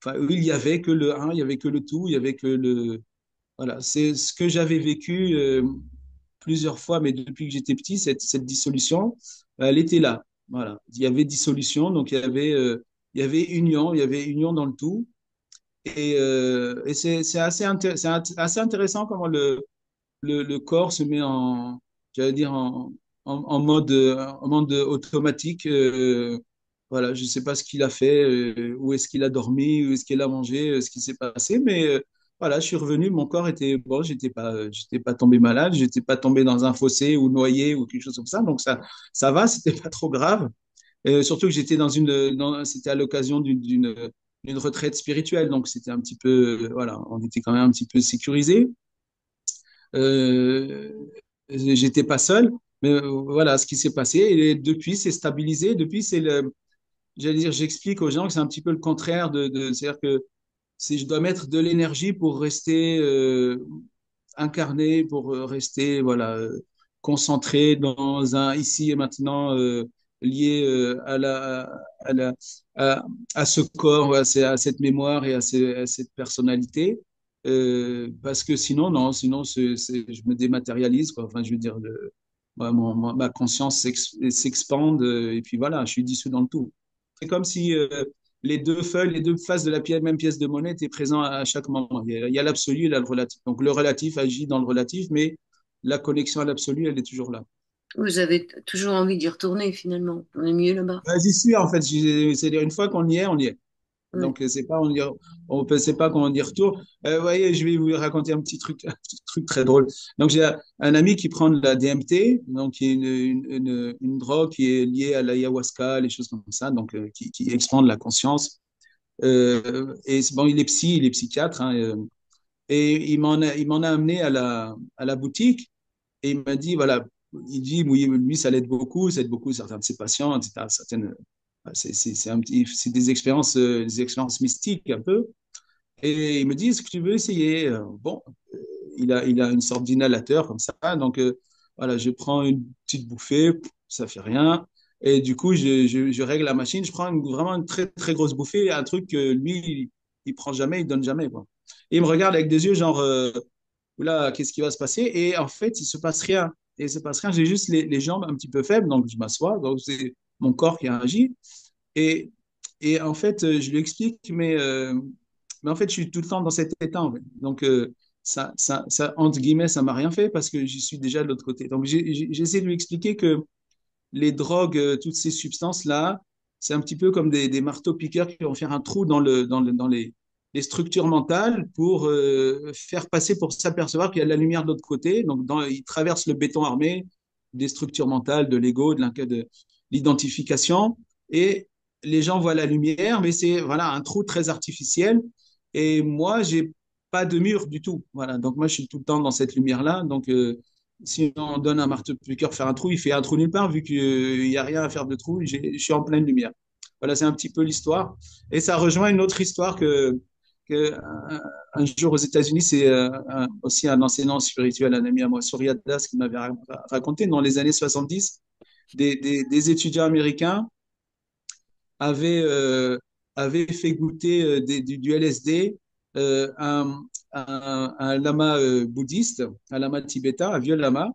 enfin, eux, il y avait que le un, il y avait que le tout, il y avait que le. Voilà, c'est ce que j'avais vécu plusieurs fois, mais depuis que j'étais petit, cette dissolution, elle était là. Voilà, il y avait dissolution, donc il y avait union, il y avait union dans le tout. Et c'est assez intéressant comment le corps se met en, j'allais dire, en mode automatique. Voilà, je ne sais pas ce qu'il a fait, où est-ce qu'il a dormi, où est-ce qu'il a mangé, ce qui s'est passé, mais voilà, je suis revenu, mon corps était bon, j'étais pas tombé malade, j'étais pas tombé dans un fossé ou noyé ou quelque chose comme ça, donc ça va, c'était pas trop grave. Surtout que j'étais c'était à l'occasion d'une retraite spirituelle, donc c'était un petit peu, voilà, on était quand même un petit peu sécurisé. Euh, J'étais pas seul, mais voilà ce qui s'est passé. Et depuis, c'est stabilisé. Depuis, j'allais dire, j'explique aux gens que c'est un petit peu le contraire c'est-à-dire que si je dois mettre de l'énergie pour rester incarné, pour rester, voilà, concentré dans un ici et maintenant lié à la, à, à ce corps, à cette mémoire et à cette personnalité. Parce que sinon, non, sinon, je me dématérialise, quoi. Enfin, je veux dire, ma conscience s'expande et puis voilà, je suis dissous dans le tout. C'est comme si les deux faces de la même pièce de monnaie étaient présents à chaque moment. Il y a l'absolu et il y a le relatif. Donc le relatif agit dans le relatif, mais la connexion à l'absolu, elle est toujours là. Vous avez toujours envie d'y retourner, finalement. On est mieux là-bas. J'y suis en fait. C'est-à-dire une fois qu'on y est, on y est. Ouais. Donc c'est pas c'est pas qu'on y retourne. Vous voyez, je vais vous raconter un petit truc très drôle. Donc j'ai un ami qui prend de la DMT, donc qui est une drogue qui est liée à l'ayahuasca, les choses comme ça, donc qui expande la conscience. Et bon, il est psychiatre, hein, et il m'en a amené à la boutique et il m'a dit, voilà, il dit, oui, lui, ça aide beaucoup certains de ses patients, etc. C'est des expériences mystiques un peu. Et il me dit, est-ce que tu veux essayer? Bon, il a une sorte d'inhalateur comme ça. Donc, voilà, je prends une petite bouffée, ça fait rien. Et du coup, je règle la machine. Je prends vraiment une très, très grosse bouffée, un truc que lui, il prend jamais, il donne jamais, quoi. Et il me regarde avec des yeux genre, oula, qu'est-ce qui va se passer? Et en fait, il se passe rien. Et il se passe rien. J'ai juste les jambes un petit peu faibles, donc je m'assois. Donc, c'est mon corps qui agit. Et, et en fait, je lui explique, mais en fait, je suis tout le temps dans cet état, en fait. Donc, entre guillemets, ça m'a rien fait parce que j'y suis déjà de l'autre côté. Donc, j'essaie de lui expliquer que les drogues, toutes ces substances-là, c'est un petit peu comme des marteaux-piqueurs qui vont faire un trou dans les structures mentales pour faire passer, pour s'apercevoir qu'il y a de la lumière de l'autre côté. Donc, ils traversent le béton armé des structures mentales, de l'ego, de l'identification. Et les gens voient la lumière, mais c'est voilà, un trou très artificiel. Et moi, j'ai pas de mur du tout. Voilà. Donc, moi, je suis tout le temps dans cette lumière-là. Donc, si on donne un marteau-piqueur faire un trou, il fait un trou nulle part, vu qu'il n'y a rien à faire de trou. Je suis en pleine lumière. Voilà, c'est un petit peu l'histoire. Et ça rejoint une autre histoire un jour aux États-Unis, c'est aussi un enseignant spirituel, un ami à moi, Surya Das, qui m'avait raconté dans les années 70, des étudiants américains avait, avait fait goûter du LSD à un lama bouddhiste, un lama tibétain, un vieux lama.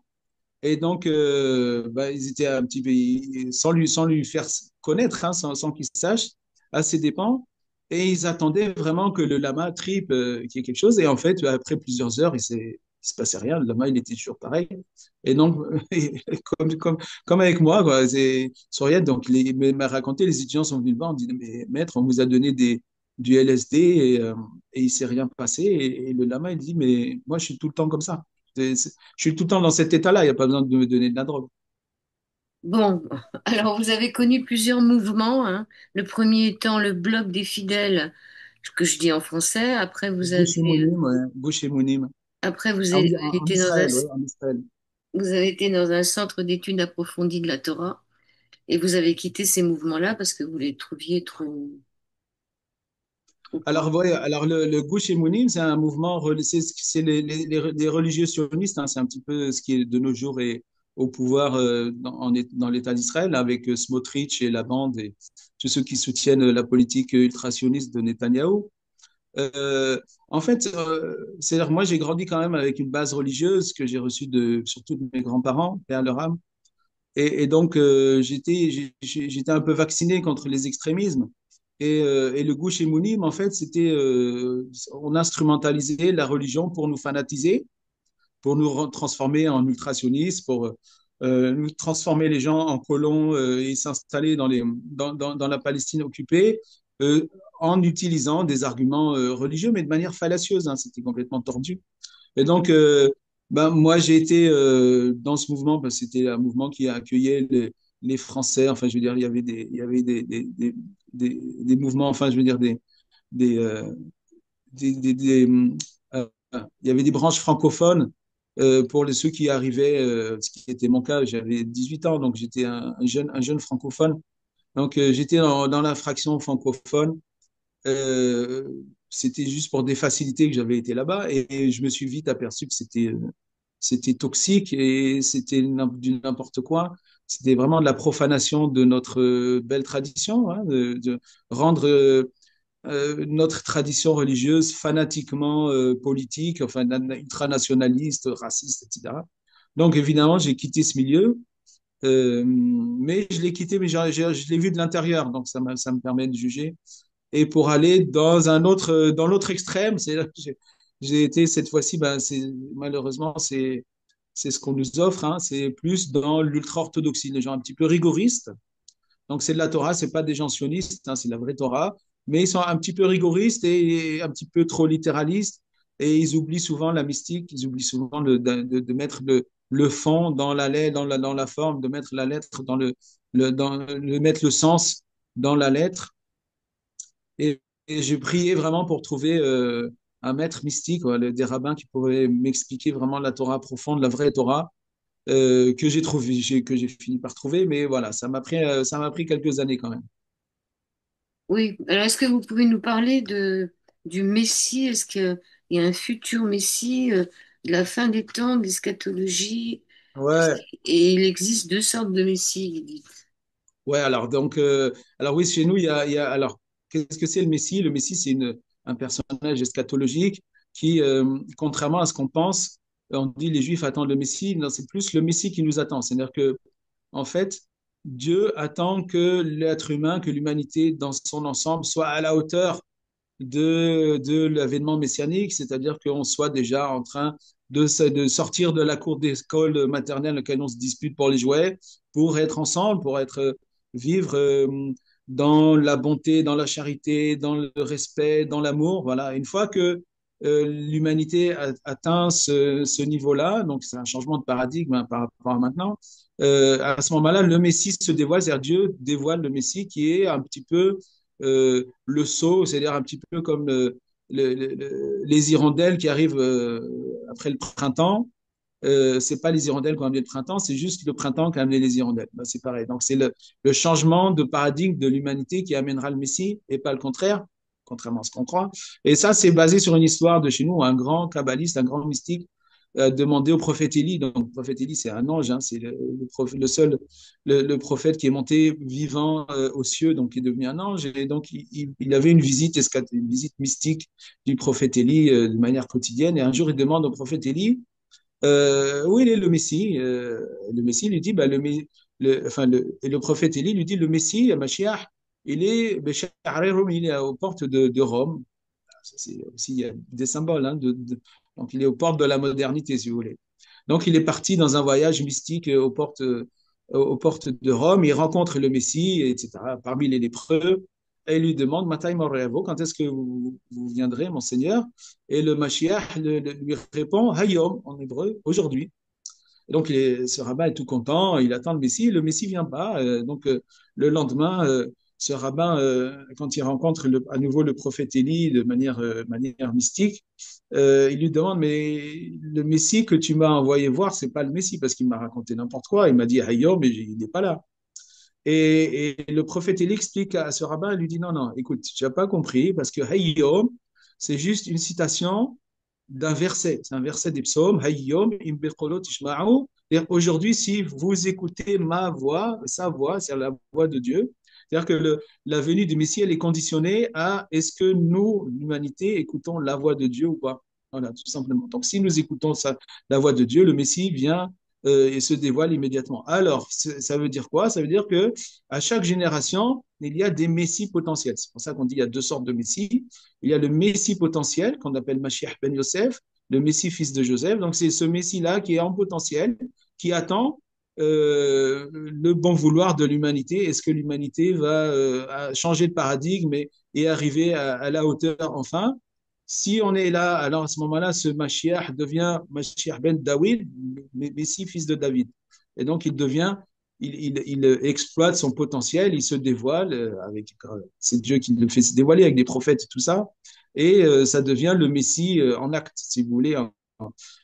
Et donc, bah, ils étaient un petit peu, sans lui faire connaître, hein, sans qu'il sache, à ses dépens. Et ils attendaient vraiment que le lama tripe, qu'il y ait quelque chose. Et en fait, après plusieurs heures, il se passait rien. Le lama, il était toujours pareil. Et donc, comme avec moi, quoi, c'est Souriette, donc il m'a raconté, les étudiants sont venus le voir, on dit, mais maître, on vous a donné du LSD et il s'est rien passé. Et le lama, il dit, mais moi, je suis tout le temps comme ça. Je suis tout le temps dans cet état-là, il n'y a pas besoin de me donner de la drogue. Bon, alors vous avez connu plusieurs mouvements, hein. Le premier étant le bloc des fidèles, que je dis en français. Boucher-Mounim, ouais. Boucher-Mounim. Après vous Ah avez oui, en été dans un, Israël, oui, en Israël. vous avez été dans un centre d'études approfondies de la Torah et vous avez quitté ces mouvements-là parce que vous les trouviez trop, trop quoi. Alors, ouais, alors le Boucher-Mounim, c'est un mouvement, c'est les religieux sionistes, hein, c'est un petit peu ce qui est de nos jours est au pouvoir dans l'État d'Israël, avec Smotrich et la bande et tous ceux qui soutiennent la politique ultra-sioniste de Netanyahou. Euh, En fait, c'est-à-dire moi j'ai grandi quand même avec une base religieuse que j'ai reçue surtout de mes grands-parents, et à leur âme. Et donc, j'étais un peu vacciné contre les extrémismes. Et le Gouche Mounim, en fait, on instrumentalisait la religion pour nous fanatiser, pour transformer en ultrasionistes, pour nous transformer les gens en colons et s'installer dans la Palestine occupée euh, en utilisant des arguments religieux, mais de manière fallacieuse, hein, c'était complètement tordu. Et donc, ben, moi, j'ai été dans ce mouvement parce que c'était un mouvement qui accueillait les Français. Enfin, je veux dire, il y avait des mouvements, enfin, je veux dire, des, euh, des, euh, il y avait des branches francophones pour ceux qui arrivaient, ce qui était mon cas. J'avais 18 ans, donc j'étais un jeune francophone. Donc, j'étais dans la fraction francophone. Euh, C'était juste pour des facilités que j'avais été là-bas et je me suis vite aperçu que c'était toxique et c'était du n'importe quoi. C'était vraiment de la profanation de notre belle tradition, hein, de rendre notre tradition religieuse fanatiquement politique, enfin ultranationaliste, raciste, etc. Donc évidemment, j'ai quitté ce milieu, mais je l'ai quitté, mais je l'ai vu de l'intérieur, donc ça me permet de juger et pour aller dans l'autre extrême. C'est là que j'ai été cette fois-ci, ben, malheureusement, c'est ce qu'on nous offre, hein, c'est plus dans l'ultra-orthodoxie, les gens un petit peu rigoristes. Donc, c'est de la Torah, c'est pas des gens sionistes, hein, c'est de la vraie Torah, mais ils sont un petit peu rigoristes et un petit peu trop littéralistes, et ils oublient souvent la mystique, ils oublient souvent de mettre le fond dans la lettre, dans la forme, de mettre la lettre de mettre le sens dans la lettre. Et j'ai prié vraiment pour trouver un maître mystique, quoi, des rabbins qui pourraient m'expliquer vraiment la Torah profonde, la vraie Torah, que j'ai trouvé, que j'ai fini par trouver. Mais voilà, ça m'a pris quelques années quand même. Oui, alors est-ce que vous pouvez nous parler du Messie? Est-ce qu'il y a un futur Messie, de la fin des temps, de l'eschatologie? Ouais, Et il existe deux sortes de Messie, il dit. ouais. Alors oui, chez nous, alors, qu'est-ce que c'est le Messie? Le Messie, c'est un personnage eschatologique qui, contrairement à ce qu'on pense, on dit les Juifs attendent le Messie. Non, c'est plus le Messie qui nous attend. C'est-à-dire que en fait, Dieu attend que l'être humain, que l'humanité dans son ensemble soit à la hauteur de l'avènement messianique, c'est-à-dire qu'on soit déjà en train de sortir de la cour d'école maternelle dans laquelle on se dispute pour les jouets, pour être ensemble, pour vivre dans la bonté, dans la charité, dans le respect, dans l'amour. Voilà. Une fois que l'humanité a atteint ce niveau-là, donc c'est un changement de paradigme, hein, par rapport à maintenant. À ce moment-là, le Messie se dévoile, c'est-à-dire Dieu dévoile le Messie qui est un petit peu le saut, c'est-à-dire un petit peu comme les hirondelles qui arrivent après le printemps. C'est pas les hirondelles qui ont amené le printemps, c'est juste le printemps qui a amené les hirondelles. Ben, c'est pareil. Donc c'est le changement de paradigme de l'humanité qui amènera le Messie et pas le contraire, contrairement à ce qu'on croit. Et ça, c'est basé sur une histoire de chez nous, un grand kabbaliste, un grand mystique a demandé au prophète Élie. Donc, le prophète Élie, c'est un ange, hein, c'est le seul, le prophète qui est monté vivant aux cieux, donc qui est devenu un ange. Et donc, il avait une visite mystique du prophète Élie de manière quotidienne. Et un jour, il demande au prophète Élie où il est le Messie. Le Messie lui dit, bah, et le prophète Élie lui dit, le Messie, le Mashiach, il est, il est aux portes de Rome. Ça, c'est aussi il y a des symboles. Hein, donc, il est aux portes de la modernité, si vous voulez. Donc, il est parti dans un voyage mystique aux portes de Rome. Il rencontre le Messie, etc., parmi les lépreux. Et il lui demande, Matai Morevo, quand est-ce que vous viendrez, mon Seigneur? Et le Mashiach lui répond, Hayom, en hébreu, aujourd'hui. Donc, ce rabbin est tout content, il attend le Messie vient pas. Le lendemain, ce rabbin, quand il rencontre à nouveau le prophète Élie de manière mystique, il lui demande, mais le Messie que tu m'as envoyé voir, c'est pas le Messie, parce qu'il m'a raconté n'importe quoi. Il m'a dit, Ayo, mais il n'est pas là. Et le prophète Élie explique à ce rabbin, il lui dit, non, non, écoute, tu n'as pas compris, parce que Hayom, c'est juste une citation d'un verset. C'est un verset des psaumes. Hayyom im beqolo tishma'u. C'est-à-dire, aujourd'hui, si vous écoutez ma voix, sa voix, c'est la voix de Dieu, c'est-à-dire que la venue du Messie, elle est conditionnée à est-ce que nous, l'humanité, écoutons la voix de Dieu ou pas? Voilà, tout simplement. Donc, si nous écoutons la voix de Dieu, le Messie vient et se dévoile immédiatement. Alors, ça veut dire quoi? Ça veut dire que à chaque génération, il y a des messies potentiels. C'est pour ça qu'on dit qu'il y a deux sortes de messies. Il y a le Messie potentiel qu'on appelle Mashiach ben Yosef, le Messie fils de Joseph. Donc c'est ce Messie-là qui est en potentiel, qui attend le bon vouloir de l'humanité. Est-ce que l'humanité va changer de paradigme et arriver à la hauteur enfin? Si on est là, alors à ce moment-là, ce Mashiach devient Mashiach ben David, Messie fils de David. Et donc il exploite son potentiel, il se dévoile c'est Dieu qui le fait se dévoiler avec des prophètes et tout ça, et ça devient le Messie en acte, si vous voulez,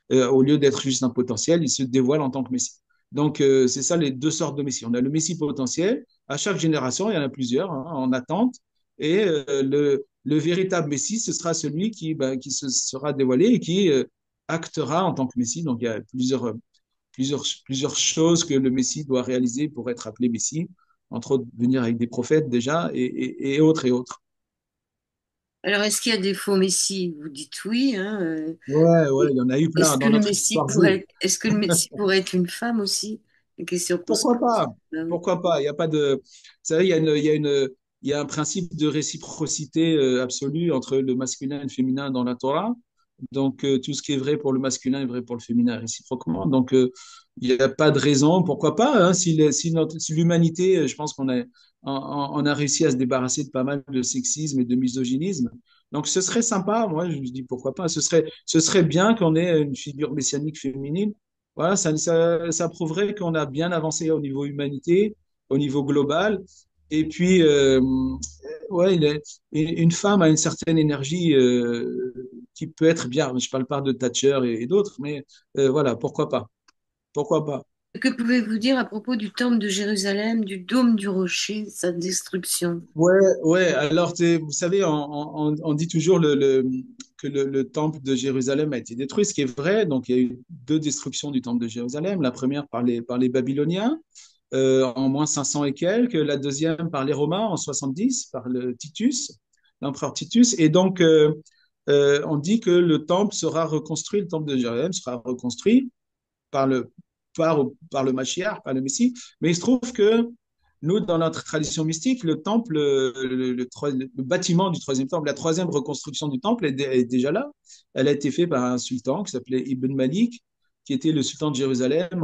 au lieu d'être juste un potentiel, il se dévoile en tant que Messie. Donc c'est ça les deux sortes de Messie. On a le Messie potentiel, à chaque génération, il y en a plusieurs hein, en attente, et le véritable Messie, ce sera celui qui se sera dévoilé et qui actera en tant que Messie. Donc il y a plusieurs choses que le Messie doit réaliser pour être appelé Messie, entre autres venir avec des prophètes déjà et autres et autres. Alors, est-ce qu'il y a des faux messies? Vous dites oui, hein, Ouais, ouais, il y en a eu plein dans notre histoire juive. Est-ce que le messie pourrait être une femme aussi? Une question qu'on se Pourquoi pose. pas? Ah oui. Pourquoi pas? Il y a pas de. Vous savez, il y a un principe de réciprocité absolue entre le masculin et le féminin dans la Torah. Donc, tout ce qui est vrai pour le masculin est vrai pour le féminin réciproquement. Donc, il n'y a pas de raison. Pourquoi pas? Hein, si l'humanité, je pense on a réussi à se débarrasser de pas mal de sexisme et de misogynisme. Donc, ce serait sympa. Moi, je me dis pourquoi pas. Ce serait bien qu'on ait une figure messianique féminine. Voilà, ça prouverait qu'on a bien avancé au niveau humanité, au niveau global. Et puis, ouais, une femme a une certaine énergie qui peut être bien. Je ne parle pas de Thatcher et d'autres, mais voilà, pourquoi pas? Pourquoi pas? Que pouvez-vous dire à propos du temple de Jérusalem, du dôme du rocher, sa destruction? Ouais, ouais. Alors, vous savez, on dit toujours que le temple de Jérusalem a été détruit, ce qui est vrai. Donc, il y a eu deux destructions du temple de Jérusalem. La première par les Babyloniens en moins 500 et quelques. La deuxième par les Romains en 70, par le Titus, l'empereur Titus. Et donc, on dit que le temple sera reconstruit, le temple de Jérusalem sera reconstruit par le, par le Mashiach, par le Messie. Mais il se trouve que nous, dans notre tradition mystique, le temple, le bâtiment du troisième temple, la troisième reconstruction du temple est déjà là. Elle a été faite par un sultan qui s'appelait Ibn Malik, qui était le sultan de Jérusalem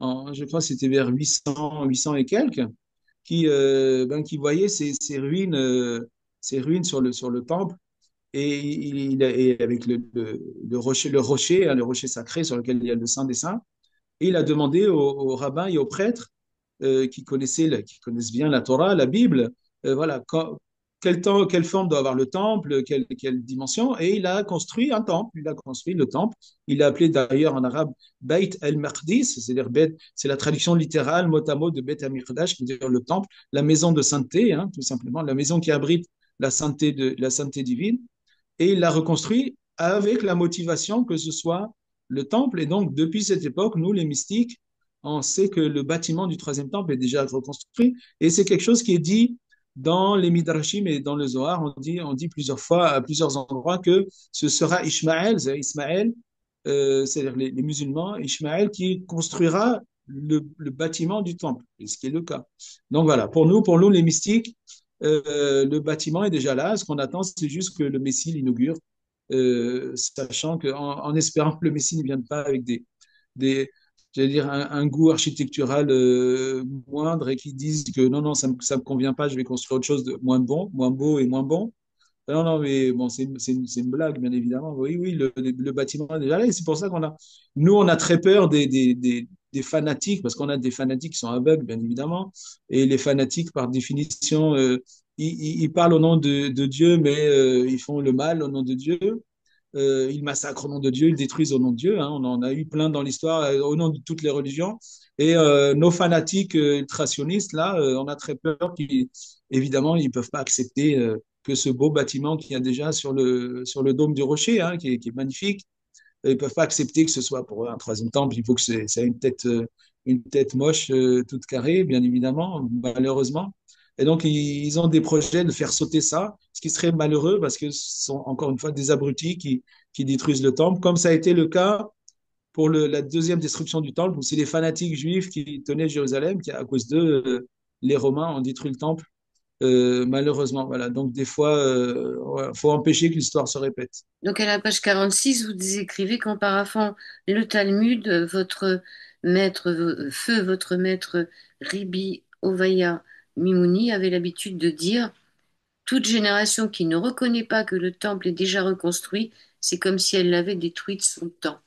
je crois que c'était vers 800 et quelques, qui voyait ces ruines sur le temple et avec le rocher, hein, le rocher sacré sur lequel il y a le Saint des Saints. Et il a demandé aux rabbins et aux prêtres qui connaissent bien la Torah, la Bible, voilà, quelle forme doit avoir le temple, quelle dimension, et il a construit un temple, il a construit le temple, il l'a appelé d'ailleurs en arabe Beit el-Maqdis, c'est-à-dire c'est la traduction littérale mot à mot de Beit el-Miqdash, qui veut dire le temple, la maison de sainteté, hein, tout simplement, la maison qui abrite la sainteté divine, et il l'a reconstruit avec la motivation que ce soit le temple. Et donc, depuis cette époque, nous, les mystiques, on sait que le bâtiment du troisième temple est déjà reconstruit. Et c'est quelque chose qui est dit dans les Midrashim et dans le Zohar. On dit plusieurs fois, à plusieurs endroits, que ce sera Ishmaël, c'est Ismaël, c'est-à-dire les musulmans, Ishmaël, qui construira le bâtiment du temple, ce qui est le cas. Donc voilà, pour nous les mystiques, le bâtiment est déjà là. Ce qu'on attend, c'est juste que le Messie l'inaugure, sachant en espérant que le Messie ne vienne pas avec des j'allais dire, un goût architectural moindre et qui disent que non, non, ça me convient pas, je vais construire autre chose de moins bon, moins beau et moins bon. Non, non, mais bon, c'est une blague, bien évidemment. Oui, oui, le bâtiment est déjà là. Et c'est pour ça nous, on a très peur des fanatiques, parce qu'on a des fanatiques qui sont aveugles, bien évidemment. Et les fanatiques, par définition, ils parlent au nom de Dieu, mais ils font le mal au nom de Dieu. Ils massacrent au nom de Dieu, ils détruisent au nom de Dieu, hein. On en a eu plein dans l'histoire au nom de toutes les religions. Et nos fanatiques ultrasionistes, là, on a très peur qu'évidemment, ils ne peuvent pas accepter que ce beau bâtiment qu'il y a déjà sur le dôme du rocher, hein, qui est magnifique, ils ne peuvent pas accepter que ce soit pour eux un troisième temple. Il faut que ça ait une tête moche, toute carrée, bien évidemment, malheureusement. Et donc, ils ont des projets de faire sauter ça, ce qui serait malheureux parce que ce sont encore une fois des abrutis qui détruisent le temple, comme ça a été le cas pour la deuxième destruction du temple, où c'est les fanatiques juifs qui tenaient Jérusalem, qui, à cause d'eux, les Romains ont détruit le temple, malheureusement. Voilà. Donc, des fois, il faut empêcher que l'histoire se répète. Donc à la page 46, vous écrivez qu'en paraphant le Talmud, votre maître, feu votre maître Ribi Ovaya Mimouni avait l'habitude de dire, toute génération qui ne reconnaît pas que le temple est déjà reconstruit, c'est comme si elle l'avait détruit de son temps.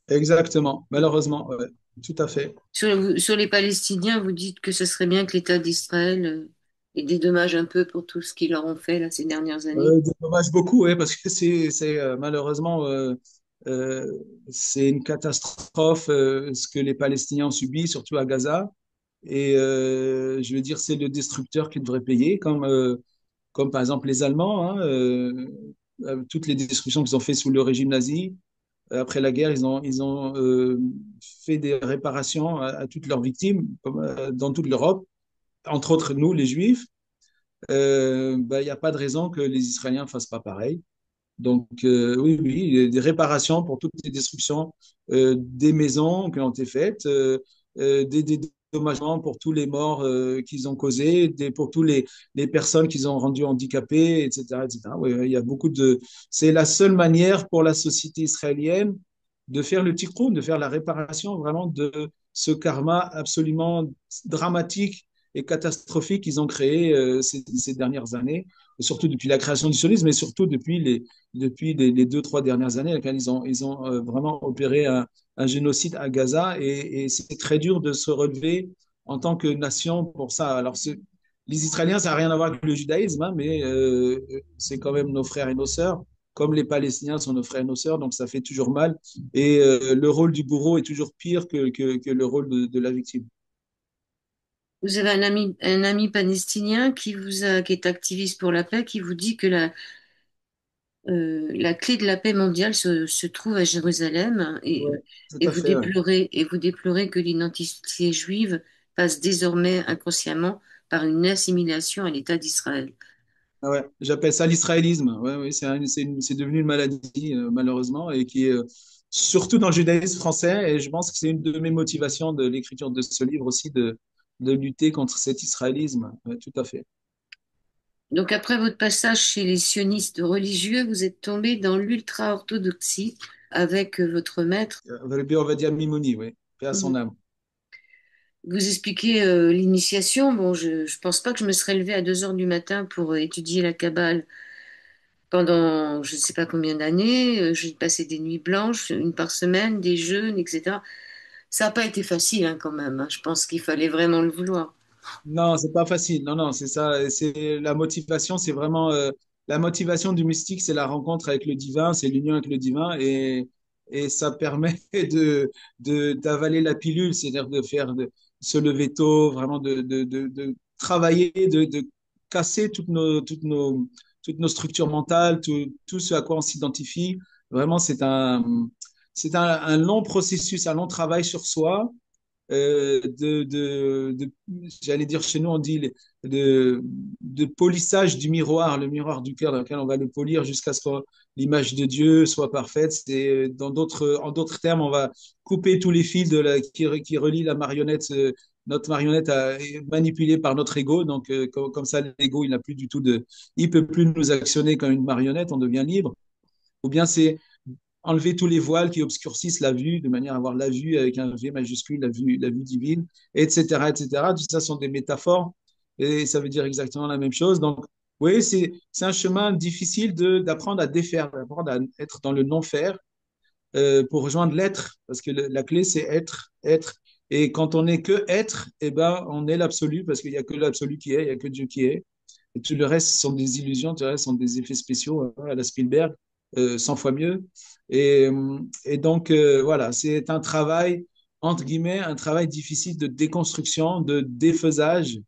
Exactement, malheureusement, ouais, tout à fait. Sur les Palestiniens, vous dites que ce serait bien que l'État d'Israël les dédommage un peu pour tout ce qu'ils leur ont fait là, ces dernières années. Dommage beaucoup, ouais, parce que malheureusement, euh, c'est une catastrophe ce que les Palestiniens ont subi, surtout à Gaza. Et je veux dire, c'est le destructeur qui devrait payer, comme par exemple les Allemands, hein, toutes les destructions qu'ils ont fait sous le régime nazi. Après la guerre, ils ont fait des réparations à toutes leurs victimes, dans toute l'Europe, entre autres nous, les Juifs. Bah, il n'y a pas de raison que les Israéliens ne fassent pas pareil. Donc, oui, oui, des réparations pour toutes les destructions des maisons qui ont été faites, des dédommagements pour tous les morts qu'ils ont causés, pour tous les personnes qu'ils ont rendues handicapées, etc., etc. Oui, oui, il y a beaucoup de. C'est la seule manière pour la société israélienne de faire le tikkun, de faire la réparation vraiment de ce karma absolument dramatique et catastrophique qu'ils ont créé ces dernières années, surtout depuis la création du sionisme, mais surtout depuis les 2, 3 dernières années, quand ils ont vraiment opéré un génocide à Gaza et c'est très dur de se relever en tant que nation pour ça. Alors, les Israéliens, ça n'a rien à voir avec le judaïsme, hein, mais c'est quand même nos frères et nos sœurs, comme les Palestiniens sont nos frères et nos sœurs, donc ça fait toujours mal. Et le rôle du bourreau est toujours pire que le rôle de la victime. Vous avez un ami palestinien qui est activiste pour la paix, qui vous dit que la clé de la paix mondiale se trouve à Jérusalem, hein, Ouais, tout à fait. Ouais. et vous déplorez que l'identité juive passe désormais inconsciemment par une assimilation à l'État d'Israël. Ah ouais, j'appelle ça l'israélisme. Ouais, ouais, c'est devenu une maladie, malheureusement, et qui est surtout dans le judaïsme français. Et je pense que c'est une de mes motivations de l'écriture de ce livre aussi, de lutter contre cet israélisme. Ouais, tout à fait. Donc après votre passage chez les sionistes religieux, vous êtes tombé dans l'ultra-orthodoxie avec votre maître. Rabbi Ovadia Mimouni, oui, paix à son âme. Vous expliquez l'initiation. Bon, je ne pense pas que je me serais levée à 2 heures du matin pour étudier la Kabbale pendant je ne sais pas combien d'années. J'ai passé des nuits blanches, une par semaine, des jeûnes, etc. Ça n'a pas été facile hein, quand même, hein. Je pense qu'il fallait vraiment le vouloir. Non, c'est pas facile. Non, non, c'est ça. C'est la motivation, c'est vraiment la motivation du mystique, c'est la rencontre avec le divin, c'est l'union avec le divin, et ça permet d'avaler la pilule, c'est-à-dire de se lever tôt, vraiment de travailler, de casser toutes nos structures mentales, tout ce à quoi on s'identifie. Vraiment, c'est un long processus, un long travail sur soi j'allais dire chez nous, on dit de polissage du miroir, le miroir du cœur dans lequel on va le polir jusqu'à ce que l'image de Dieu soit parfaite. En d'autres termes, on va couper tous les fils qui relient la marionnette, notre marionnette manipulée par notre ego. Donc, comme ça, l'ego, il n'a plus du tout il peut plus nous actionner comme une marionnette, on devient libre. Ou bien c'est enlever tous les voiles qui obscurcissent la vue, de manière à avoir la vue avec un V majuscule, la vue divine, etc., etc. Tout ça sont des métaphores et ça veut dire exactement la même chose. Donc, oui, c'est un chemin difficile d'apprendre à défaire, d'apprendre à être dans le non-faire pour rejoindre l'être, parce que la clé, c'est être, être. Et quand on n'est que être, eh ben, on est l'absolu, parce qu'il n'y a que l'absolu qui est, il n'y a que Dieu qui est. Et tout le reste sont des illusions, tout le reste sont des effets spéciaux à la Spielberg, 100 fois mieux. Et, et donc, voilà, c'est un travail, entre guillemets, un travail difficile de déconstruction, de défaisage,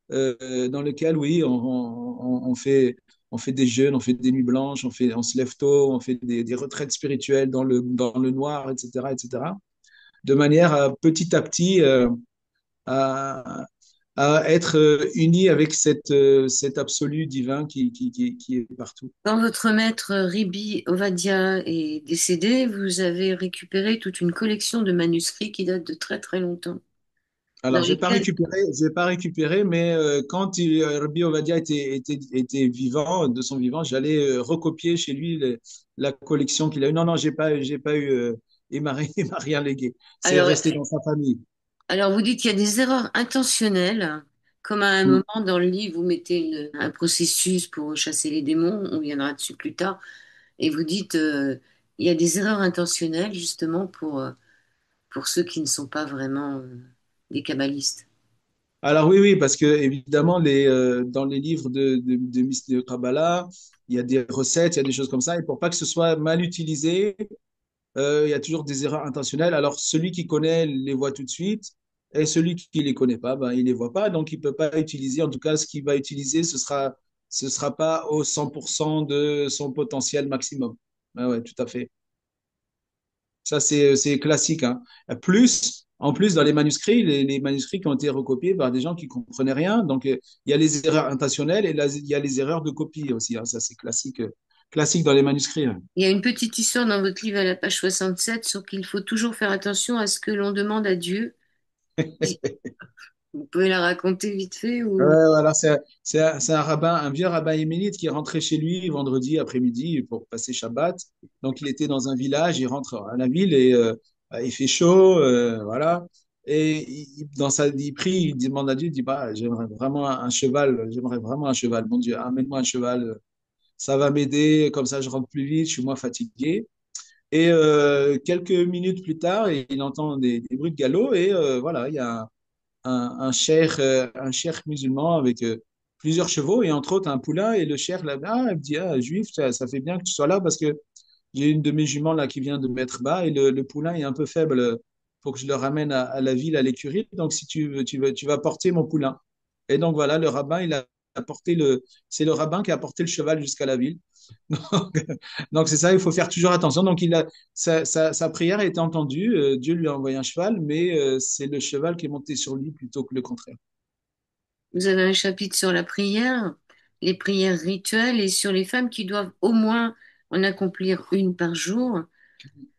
dans lequel, oui, on fait des jeûnes, on fait des nuits blanches, on se lève tôt, on fait des retraites spirituelles dans le noir, etc., etc., de manière à petit à petit à, à être uni avec cet absolu divin qui est partout. Quand votre maître Ribi Ovadia est décédé, vous avez récupéré toute une collection de manuscrits qui datent de très très longtemps, Alors, dans lesquels... j'ai pas récupéré, mais quand Rabbi Ovadia était vivant, de son vivant, j'allais recopier chez lui la collection qu'il a eue. Non, non, j'ai pas eu, il m'a rien légué. C'est Alors, resté dans sa famille. alors, vous dites qu'il y a des erreurs intentionnelles, comme à un Mm. moment dans le livre, vous mettez un processus pour chasser les démons, on viendra dessus plus tard, et vous dites il y a des erreurs intentionnelles justement pour ceux qui ne sont pas vraiment des kabbalistes. Alors oui, oui, parce que évidemment, dans les livres de Kabbalah, il y a des recettes, il y a des choses comme ça, et pour pas que ce soit mal utilisé, il y a toujours des erreurs intentionnelles. Alors, celui qui connaît les voit tout de suite, et celui qui les connaît pas, ben, il les voit pas, donc il peut pas utiliser. En tout cas, ce qu'il va utiliser, ce sera pas au 100% de son potentiel maximum. Ah ouais, tout à fait. Ça, c'est classique, hein. En plus, dans les manuscrits, les manuscrits qui ont été recopiés par des gens qui comprenaient rien. Donc, il y a les erreurs intentionnelles et là, il y a les erreurs de copie aussi, hein. Ça, c'est classique, classique dans les manuscrits, hein. Il y a une petite histoire dans votre livre à la page 67 sur qu'il faut toujours faire attention à ce que l'on demande à Dieu. Vous pouvez la raconter vite fait Ouais, ou... voilà, c'est un rabbin, un vieux rabbin yéménite qui est rentré chez lui vendredi après-midi pour passer Shabbat. Donc, il était dans un village, il rentre à la ville et il fait chaud, voilà. Et il prie, il demande à Dieu, il dit, bah, j'aimerais vraiment un cheval. Mon Dieu, amène-moi un cheval, ça va m'aider, comme ça je rentre plus vite, je suis moins fatigué. Et quelques minutes plus tard, il entend des bruits de galop et voilà, il y a un cheikh musulman avec plusieurs chevaux et entre autres un poulain. Et le cheikh là-bas, il me dit, ah, juif, ça fait bien que tu sois là parce que j'ai une de mes juments là qui vient de mettre bas et le poulain est un peu faible. Faut que je le ramène à la ville, à l'écurie. Donc, si tu vas porter mon poulain. Et donc, voilà, le rabbin, c'est le rabbin qui a porté le cheval jusqu'à la ville. Donc, donc c'est ça, il faut faire toujours attention. Donc, sa prière a été entendue. Dieu lui a envoyé un cheval, mais c'est le cheval qui est monté sur lui plutôt que le contraire. Vous avez un chapitre sur la prière, les prières rituelles et sur les femmes qui doivent au moins en accomplir une par jour.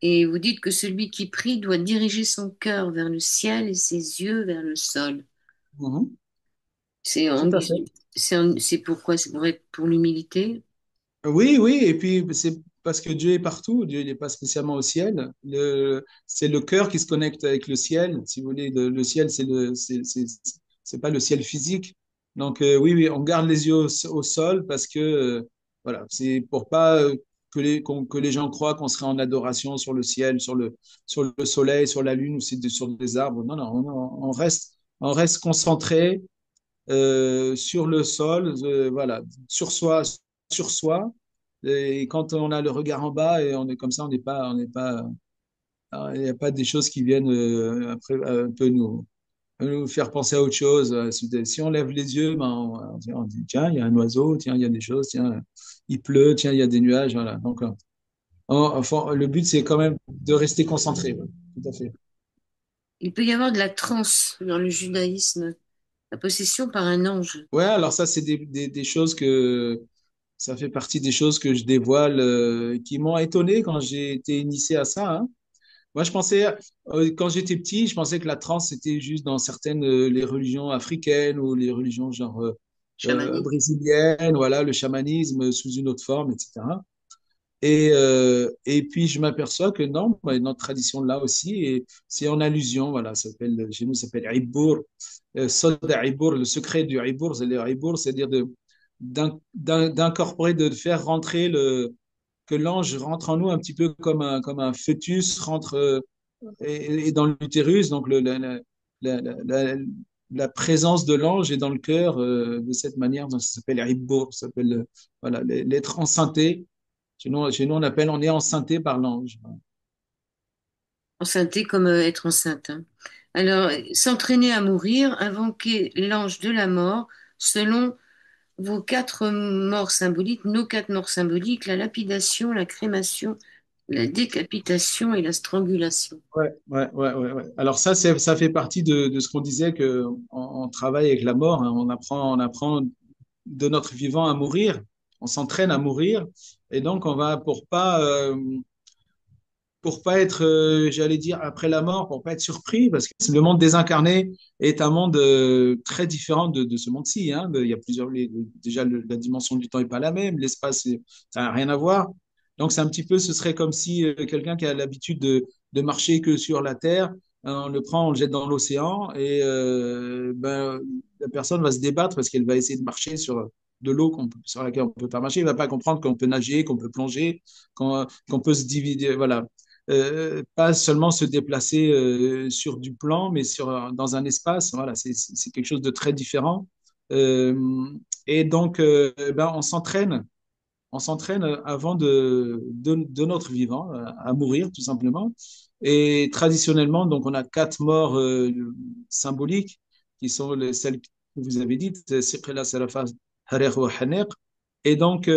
Et vous dites que celui qui prie doit diriger son cœur vers le ciel et ses yeux vers le sol. Mhm. C'est Tout en, à fait. c'est pourquoi? C'est pour être pour l'humilité. Oui, oui, et puis c'est parce que Dieu est partout, Dieu n'est pas spécialement au ciel. C'est le cœur qui se connecte avec le ciel. Si vous voulez, le ciel, c'est pas le ciel physique. Donc oui, oui, on garde les yeux au sol parce que voilà, c'est pour pas que les gens croient qu'on serait en adoration sur le ciel, sur le soleil, sur la lune ou sur des arbres. Non, non, on reste concentré sur le sol, voilà, sur soi. Et quand on a le regard en bas et on est comme ça, on n'est pas, il n'y a pas des choses qui viennent après un peu nous faire penser à autre chose. Si on lève les yeux, ben, on dit, tiens, il y a un oiseau, tiens, il y a des choses, tiens, il pleut, tiens, il y a des nuages, voilà. Donc, Enfin, le but, c'est quand même de rester concentré. Ouais. Tout à fait. Il peut y avoir de la transe dans le judaïsme, la possession par un ange. Ouais, alors ça, c'est des choses que ça fait partie des choses que je dévoile, qui m'ont étonné quand j'ai été initié à ça. Hein. Moi, je pensais, quand j'étais petit, je pensais que la transe, c'était juste dans certaines, les religions africaines ou les religions genre Chamanisme. brésiliennes, voilà, le chamanisme sous une autre forme, etc. Et puis, je m'aperçois que non, bah, notre tradition là aussi, et c'est en allusion, voilà, ça s'appelle, chez nous, ça s'appelle Ibour, Sod Ibour, le secret du Ibour, c'est-à-dire Ibour, c'est-à-dire d'incorporer, de faire rentrer que l'ange rentre en nous un petit peu comme un fœtus rentre et dans l'utérus, donc la, la, la, la présence de l'ange est dans le cœur de cette manière, donc ça s'appelle Ibour, ça s'appelle voilà, l'être enceinté. Chez nous, on est enceinté par l'ange. Enceinte comme être enceinte. Hein. Alors, s'entraîner à mourir, invoquer l'ange de la mort, selon vos quatre morts symboliques, nos quatre morts symboliques, la lapidation, la crémation, la décapitation et la strangulation. Ouais, ouais, ouais, ouais, ouais. Alors ça fait partie de ce qu'on disait que on travaille avec la mort, hein. On apprend de notre vivant à mourir. On s'entraîne à mourir. Et donc, on va pour pas être, j'allais dire, après la mort, pour pas être surpris, parce que le monde désincarné est un monde très différent de ce monde-ci. Hein. Il y a déjà la dimension du temps est pas la même, l'espace, ça n'a rien à voir. Donc c'est un petit peu, ce serait comme si quelqu'un qui a l'habitude de marcher que sur la terre, on le prend, on le jette dans l'océan et ben, la personne va se débattre parce qu'elle va essayer de marcher sur de l'eau sur laquelle on peut pas marcher. Il va pas comprendre qu'on peut nager, qu'on peut plonger, qu'on peut se diviser. Voilà, pas seulement se déplacer sur du plan, mais dans un espace. Voilà, c'est quelque chose de très différent. Euh, et donc, ben, on s'entraîne avant de notre vivant à mourir, tout simplement. Et traditionnellement, donc, on a quatre morts symboliques qui sont celles que vous avez dites, Siqila, Salafat, Harir ou Haneq. Et donc,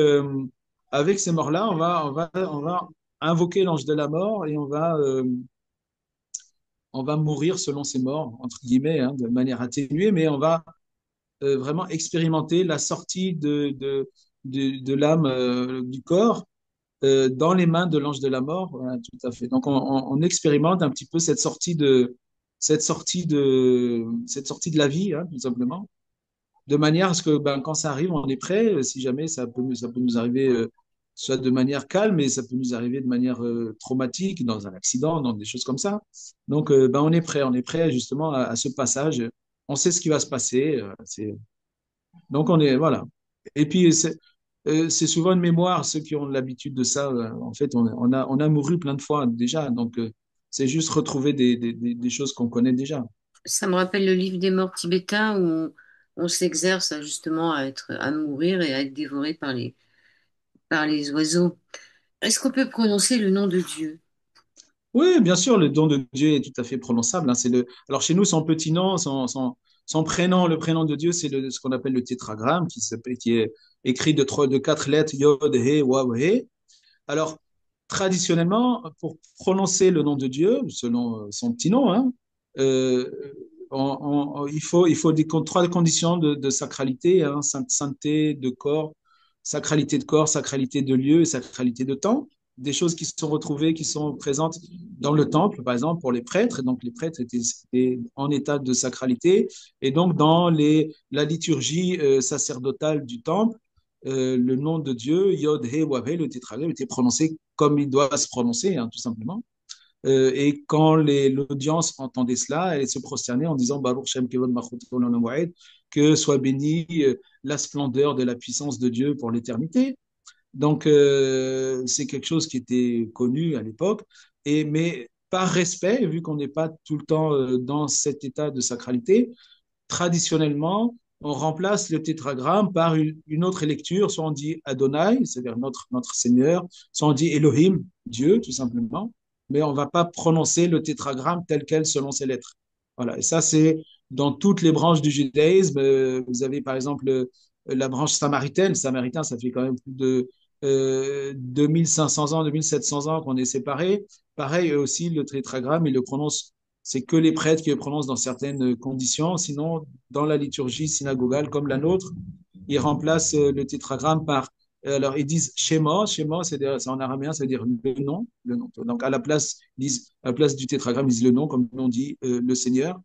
avec ces morts-là, on va invoquer l'ange de la mort et on va mourir selon ces morts, entre guillemets, hein, de manière atténuée, mais on va vraiment expérimenter la sortie de l'âme du corps dans les mains de l'ange de la mort. Voilà, tout à fait. Donc, on expérimente un petit peu cette sortie de la vie, hein, tout simplement, de manière à ce que ben, quand ça arrive, on est prêt. Si jamais ça peut nous arriver soit de manière calme, mais ça peut nous arriver de manière traumatique, dans un accident, dans des choses comme ça. Donc, ben, on est prêt justement à ce passage. On sait ce qui va se passer. Donc, on est, voilà. Et puis, c'est souvent une mémoire, ceux qui ont l'habitude de ça. En fait, on a mouru plein de fois déjà. Donc, c'est juste retrouver des choses qu'on connaît déjà. Ça me rappelle le livre des morts tibétains où on s'exerce justement à mourir et à être dévoré par les oiseaux. Est-ce qu'on peut prononcer le nom de Dieu? Oui, bien sûr, le don de Dieu est tout à fait prononçable. Hein. Alors chez nous, son petit nom, son prénom, le prénom de Dieu, c'est ce qu'on appelle le tétragramme, qui est écrit de quatre lettres, Yod, He, Waw, He. Alors, traditionnellement, pour prononcer le nom de Dieu, selon son petit nom, hein, euh, il faut trois conditions de sacralité, hein, sainteté de corps, sacralité de lieu et sacralité de temps. Des choses qui sont retrouvées, qui sont présentes dans le temple, par exemple, pour les prêtres. Et donc, les prêtres étaient en état de sacralité. Et donc, dans la liturgie sacerdotale du temple, le nom de Dieu, Yod, He, Wav, He, le tétragramme, était prononcé comme il doit se prononcer, hein, tout simplement. Et quand l'audience entendait cela, elle se prosternait en disant Baruch Shem Kevod Malchut Olam Waed, que soit béni la splendeur de la puissance de Dieu pour l'éternité. Donc, c'est quelque chose qui était connu à l'époque, mais par respect, vu qu'on n'est pas tout le temps dans cet état de sacralité, traditionnellement, on remplace le tétragramme par une autre lecture, soit on dit Adonai, c'est-à-dire notre Seigneur, soit on dit Elohim, Dieu, tout simplement, mais on ne va pas prononcer le tétragramme tel quel selon ses lettres. Voilà, et ça, c'est dans toutes les branches du judaïsme. Vous avez par exemple la branche samaritaine. Samaritain, ça fait quand même plus de 2500 ans, 2700 ans qu'on est séparés. Pareil, eux aussi, le tétragramme, ils le prononcent, c'est que les prêtres qui le prononcent dans certaines conditions. Sinon, dans la liturgie synagogale comme la nôtre, ils remplacent le tétragramme par, alors ils disent Shema, Shema, c'est en araméen, ça veut dire le nom, le nom. Donc à la place, ils disent, à la place du tétragramme, ils disent le nom, comme on dit le Seigneur.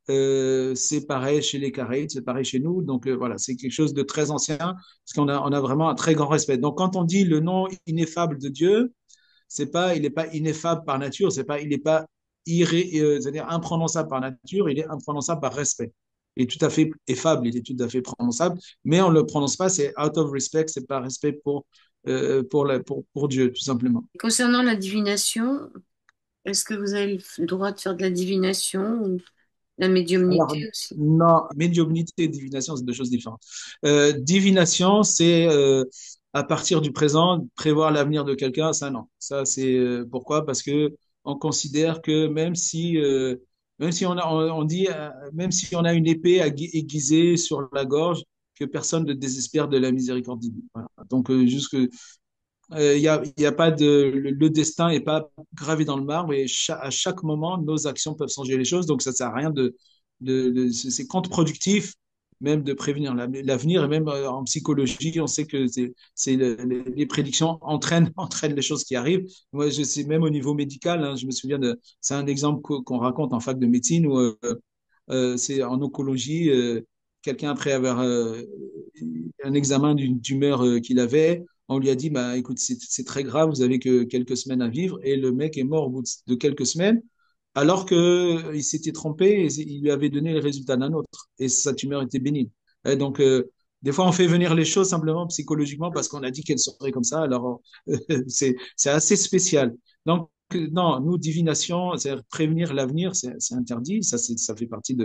C'est pareil chez les Caraïbes, c'est pareil chez nous. Donc voilà, c'est quelque chose de très ancien, parce on a vraiment un très grand respect. Donc quand on dit le nom ineffable de Dieu, c'est pas, il n'est pas ineffable par nature, c'est pas, il n'est pas c'est-à-dire imprononçable par nature, il est imprononçable par respect. Il est tout à fait effable, il est tout à fait prononçable, mais on ne le prononce pas, c'est out of respect, c'est par respect pour Dieu, tout simplement. Concernant la divination, est-ce que vous avez le droit de faire de la divination ou de la Alors, médiumnité aussi? non, médiumnité et divination, c'est deux choses différentes. Divination, c'est à partir du présent, prévoir l'avenir de quelqu'un, ça non. Ça, c'est pourquoi? Parce que on considère que même si on dit, même si on a une épée aiguisée sur la gorge, que personne ne désespère de la miséricorde divine. Voilà. Donc, jusque il y a pas le destin n'est pas gravé dans le marbre et à chaque moment, nos actions peuvent changer les choses. Donc, ça sert à rien c'est contre-productif même de prévenir l'avenir. Et même en psychologie, on sait que les prédictions entraînent les choses qui arrivent. Moi, je sais même au niveau médical, hein, je me souviens c'est un exemple qu'on raconte en fac de médecine où c'est en oncologie, quelqu'un après avoir un examen d'une tumeur qu'il avait, on lui a dit, bah, écoute, c'est très grave, vous avez que quelques semaines à vivre, et le mec est mort au bout de quelques semaines, alors que il s'était trompé et il lui avait donné le résultat d'un autre, et sa tumeur était bénigne. Et donc, des fois, on fait venir les choses simplement psychologiquement parce qu'on a dit qu'elles seraient comme ça, alors c'est assez spécial. Donc, non, nous, divination, c'est prévenir l'avenir, c'est interdit, ça fait partie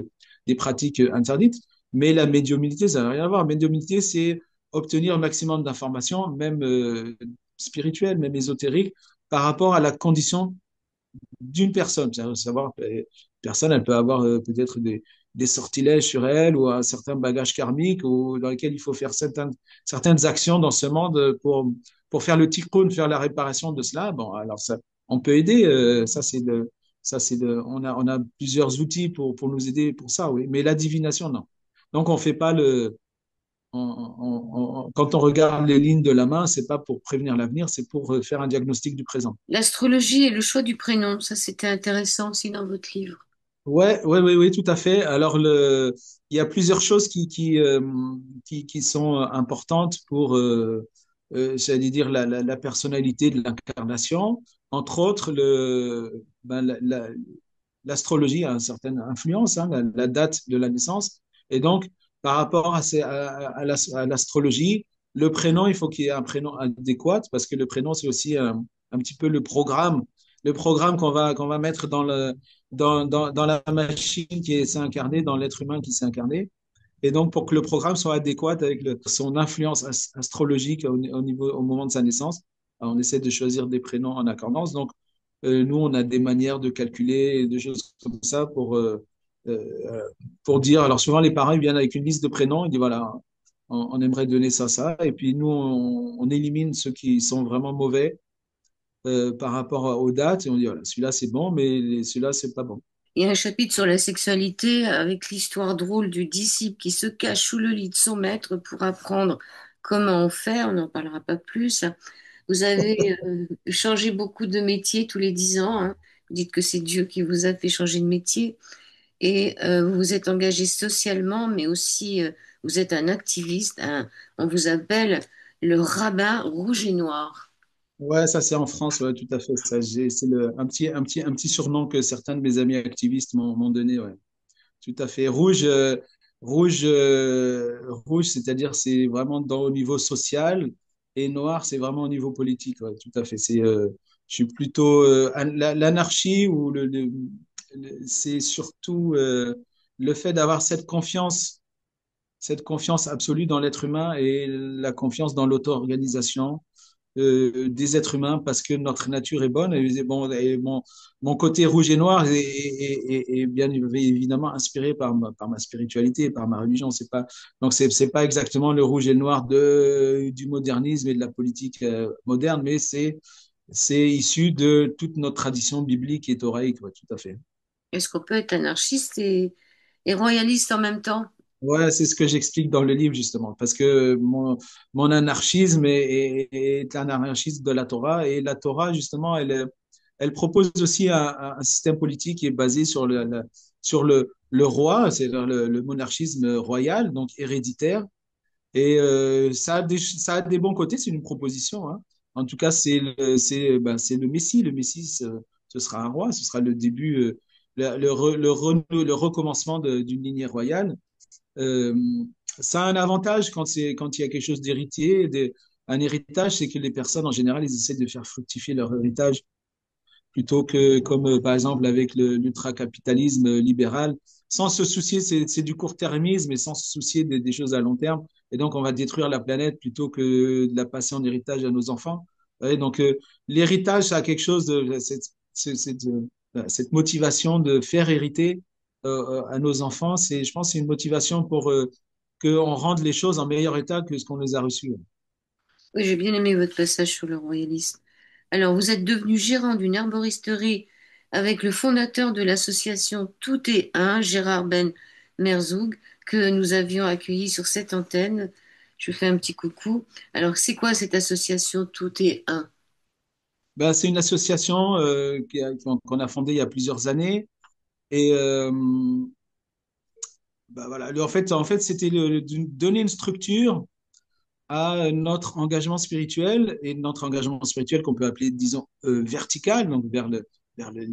des pratiques interdites, mais la médiumnité, ça n'a rien à voir. Médiumnité, c'est obtenir un maximum d'informations, même spirituelles, même ésotériques, par rapport à la condition d'une personne. C'est-à-dire savoir, personne, elle peut avoir peut-être des sortilèges sur elle ou un certain bagage karmique ou dans lequel il faut faire certaines actions dans ce monde pour faire le tikkun, faire la réparation de cela. Bon, alors ça, on peut aider. On a plusieurs outils pour nous aider pour ça, oui. Mais la divination, non. Donc, on fait pas quand on regarde les lignes de la main, c'est pas pour prévenir l'avenir, c'est pour faire un diagnostic du présent. L'astrologie et le choix du prénom, ça c'était intéressant aussi dans votre livre. Ouais, ouais, ouais, oui, tout à fait. Alors il y a plusieurs choses qui sont importantes pour, j'allais dire la personnalité de l'incarnation. Entre autres, l'astrologie a une certaine influence, hein, la date de la naissance. Et donc, par rapport à l'astrologie, le prénom, il faut qu'il y ait un prénom adéquat parce que le prénom, c'est aussi un petit peu le programme qu'on va mettre dans la machine qui s'est incarnée, dans l'être humain qui s'est incarné. Et donc, pour que le programme soit adéquat avec son influence astrologique au moment de sa naissance, on essaie de choisir des prénoms en accordance. Donc, nous, on a des manières de calculer, des choses comme ça euh, pour dire. Alors, souvent, les parents ils viennent avec une liste de prénoms. Ils disent, voilà, on aimerait donner ça, ça. Et puis, nous, on élimine ceux qui sont vraiment mauvais par rapport aux dates. Et on dit, voilà, celui-là, c'est bon, mais celui-là, c'est pas bon. Il y a un chapitre sur la sexualité avec l'histoire drôle du disciple qui se cache sous le lit de son maître pour apprendre comment on fait. On n'en parlera pas plus. Vous avez changé beaucoup de métier tous les 10 ans, hein. Vous dites que c'est Dieu qui vous a fait changer de métier. Et vous vous êtes engagé socialement, mais aussi vous êtes un activiste. On vous appelle le rabbin rouge et noir. Ouais, ça c'est en France, ouais, tout à fait. Ça, c'est un petit surnom que certains de mes amis activistes m'ont donné, ouais. Tout à fait. Rouge, c'est-à-dire c'est vraiment au niveau social et noir, c'est vraiment au niveau politique, ouais, tout à fait. Je suis plutôt l'anarchie ou c'est surtout le fait d'avoir cette confiance absolue dans l'être humain et la confiance dans l'auto-organisation des êtres humains parce que notre nature est bonne. Et, bon, et mon côté rouge et noir est bien évidemment inspiré par ma spiritualité, par ma religion. C'est pas, donc, c'est pas exactement le rouge et le noir du modernisme et de la politique moderne, mais c'est issu de toute notre tradition biblique et thoraïque, ouais, tout à fait. Est-ce qu'on peut être anarchiste et royaliste en même temps? Ouais, c'est ce que j'explique dans le livre, justement, parce que mon anarchisme est un anarchisme de la Torah, et la Torah, justement, elle propose aussi un système politique qui est basé sur sur le roi, c'est le monarchisme royal, donc héréditaire, et ça a des bons côtés, c'est une proposition, hein. En tout cas, c'est le Messie. Le Messie, ce sera un roi, ce sera le début, le recommencement d'une lignée royale. Euh, Ça a un avantage quand il y a quelque chose d'héritier. Un héritage, c'est que les personnes, en général, ils essaient de faire fructifier leur héritage plutôt que comme par exemple avec l'ultracapitalisme libéral, sans se soucier, c'est du court-termisme et sans se soucier des choses à long terme. Et donc, on va détruire la planète plutôt que de la passer en héritage à nos enfants. Ouais, donc, l'héritage, ça a quelque chose de cette motivation de faire hériter à nos enfants. Je pense, c'est une motivation pour qu'on rende les choses en meilleur état que ce qu'on les a reçues. Oui, j'ai bien aimé votre passage sur le royalisme. Alors, vous êtes devenu gérant d'une herboristerie avec le fondateur de l'association Tout est un, Gérard Ben Merzoug, que nous avions accueilli sur cette antenne. Je fais un petit coucou. Alors, c'est quoi cette association Tout est un? Ben, c'est une association qu'on a fondée il y a plusieurs années. Et bah voilà, en fait, c'était de donner une structure à notre engagement spirituel et notre engagement spirituel qu'on peut appeler, disons, vertical, donc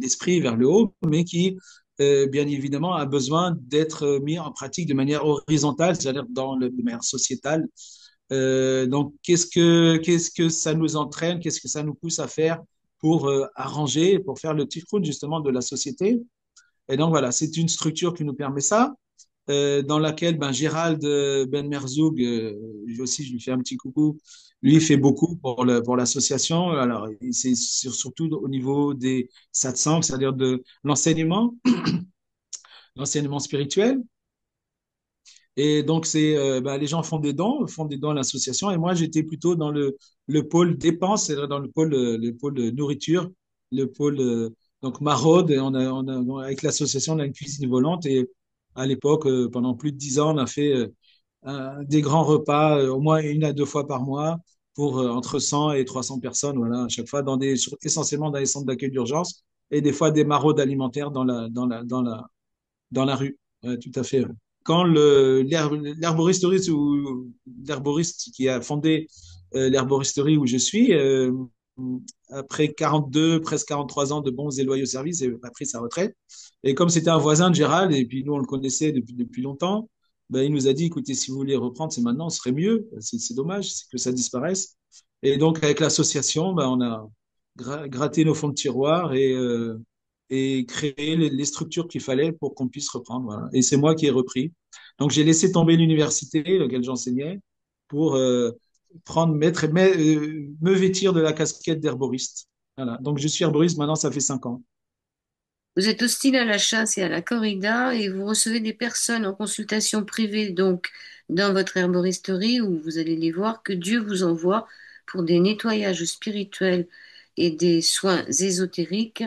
l'esprit, vers le haut, mais qui, bien évidemment, a besoin d'être mis en pratique de manière horizontale, c'est-à-dire de manière sociétale. Donc, qu'est-ce que ça nous entraîne, qu'est-ce que ça nous pousse à faire pour arranger, pour faire le tikkun justement de la société. Et donc voilà, c'est une structure qui nous permet ça, dans laquelle ben, Gérald Ben Merzoug, lui aussi je lui fais un petit coucou, lui fait beaucoup pour l'association. Alors c'est surtout au niveau des satsang, c'est-à-dire de l'enseignement spirituel. Et donc c'est ben, les gens font des dons à l'association. Et moi j'étais plutôt dans le pôle dépenses, c'est-à-dire dans le pôle nourriture, le pôle donc maraude. Et avec l'association on a une cuisine volante, et à l'époque pendant plus de 10 ans on a fait des grands repas au moins une à deux fois par mois pour entre 100 et 300 personnes, voilà, à chaque fois essentiellement dans les centres d'accueil d'urgence, et des fois des maraudes alimentaires dans la rue. Ouais, tout à fait. Ouais. Quand l'herboristerie ou l'herboriste qui a fondé l'herboristerie où je suis, après 42, presque 43 ans de bons et loyaux services, a pris sa retraite. Et comme c'était un voisin de Gérald, et puis nous on le connaissait depuis longtemps, ben, il nous a dit, écoutez, si vous voulez reprendre, c'est maintenant, ce serait mieux. C'est dommage que ça disparaisse. Et donc avec l'association, ben, on a gratté nos fonds de tiroir et créer les structures qu'il fallait pour qu'on puisse reprendre. Voilà. Et c'est moi qui ai repris. Donc j'ai laissé tomber l'université laquelle j'enseignais pour me vêtir de la casquette d'herboriste. Voilà. Donc je suis herboriste maintenant, ça fait 5 ans. Vous êtes hostile à la chasse et à la corrida et vous recevez des personnes en consultation privée, donc dans votre herboristerie où vous allez les voir, que Dieu vous envoie pour des nettoyages spirituels et des soins ésotériques.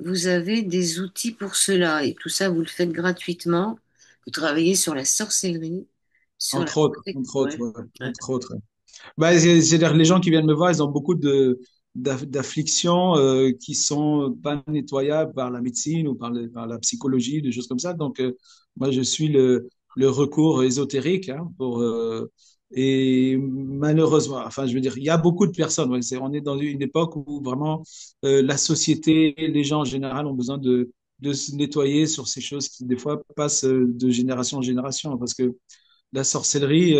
Vous avez des outils pour cela et tout ça, vous le faites gratuitement. Vous travaillez sur la sorcellerie, sur la protection. Entre autres, Ouais, ouais, ouais. entre autres. Bah, c'est-à-dire que les gens qui viennent me voir, ils ont beaucoup d'afflictions qui sont pas nettoyables par la médecine ou par la psychologie, des choses comme ça. Donc, moi, je suis le recours ésotérique, hein, et malheureusement, enfin, je veux dire, il y a beaucoup de personnes. Ouais, on est dans une époque où vraiment la société, les gens en général ont besoin de se nettoyer sur ces choses qui, des fois, passent de génération en génération. Parce que la sorcellerie,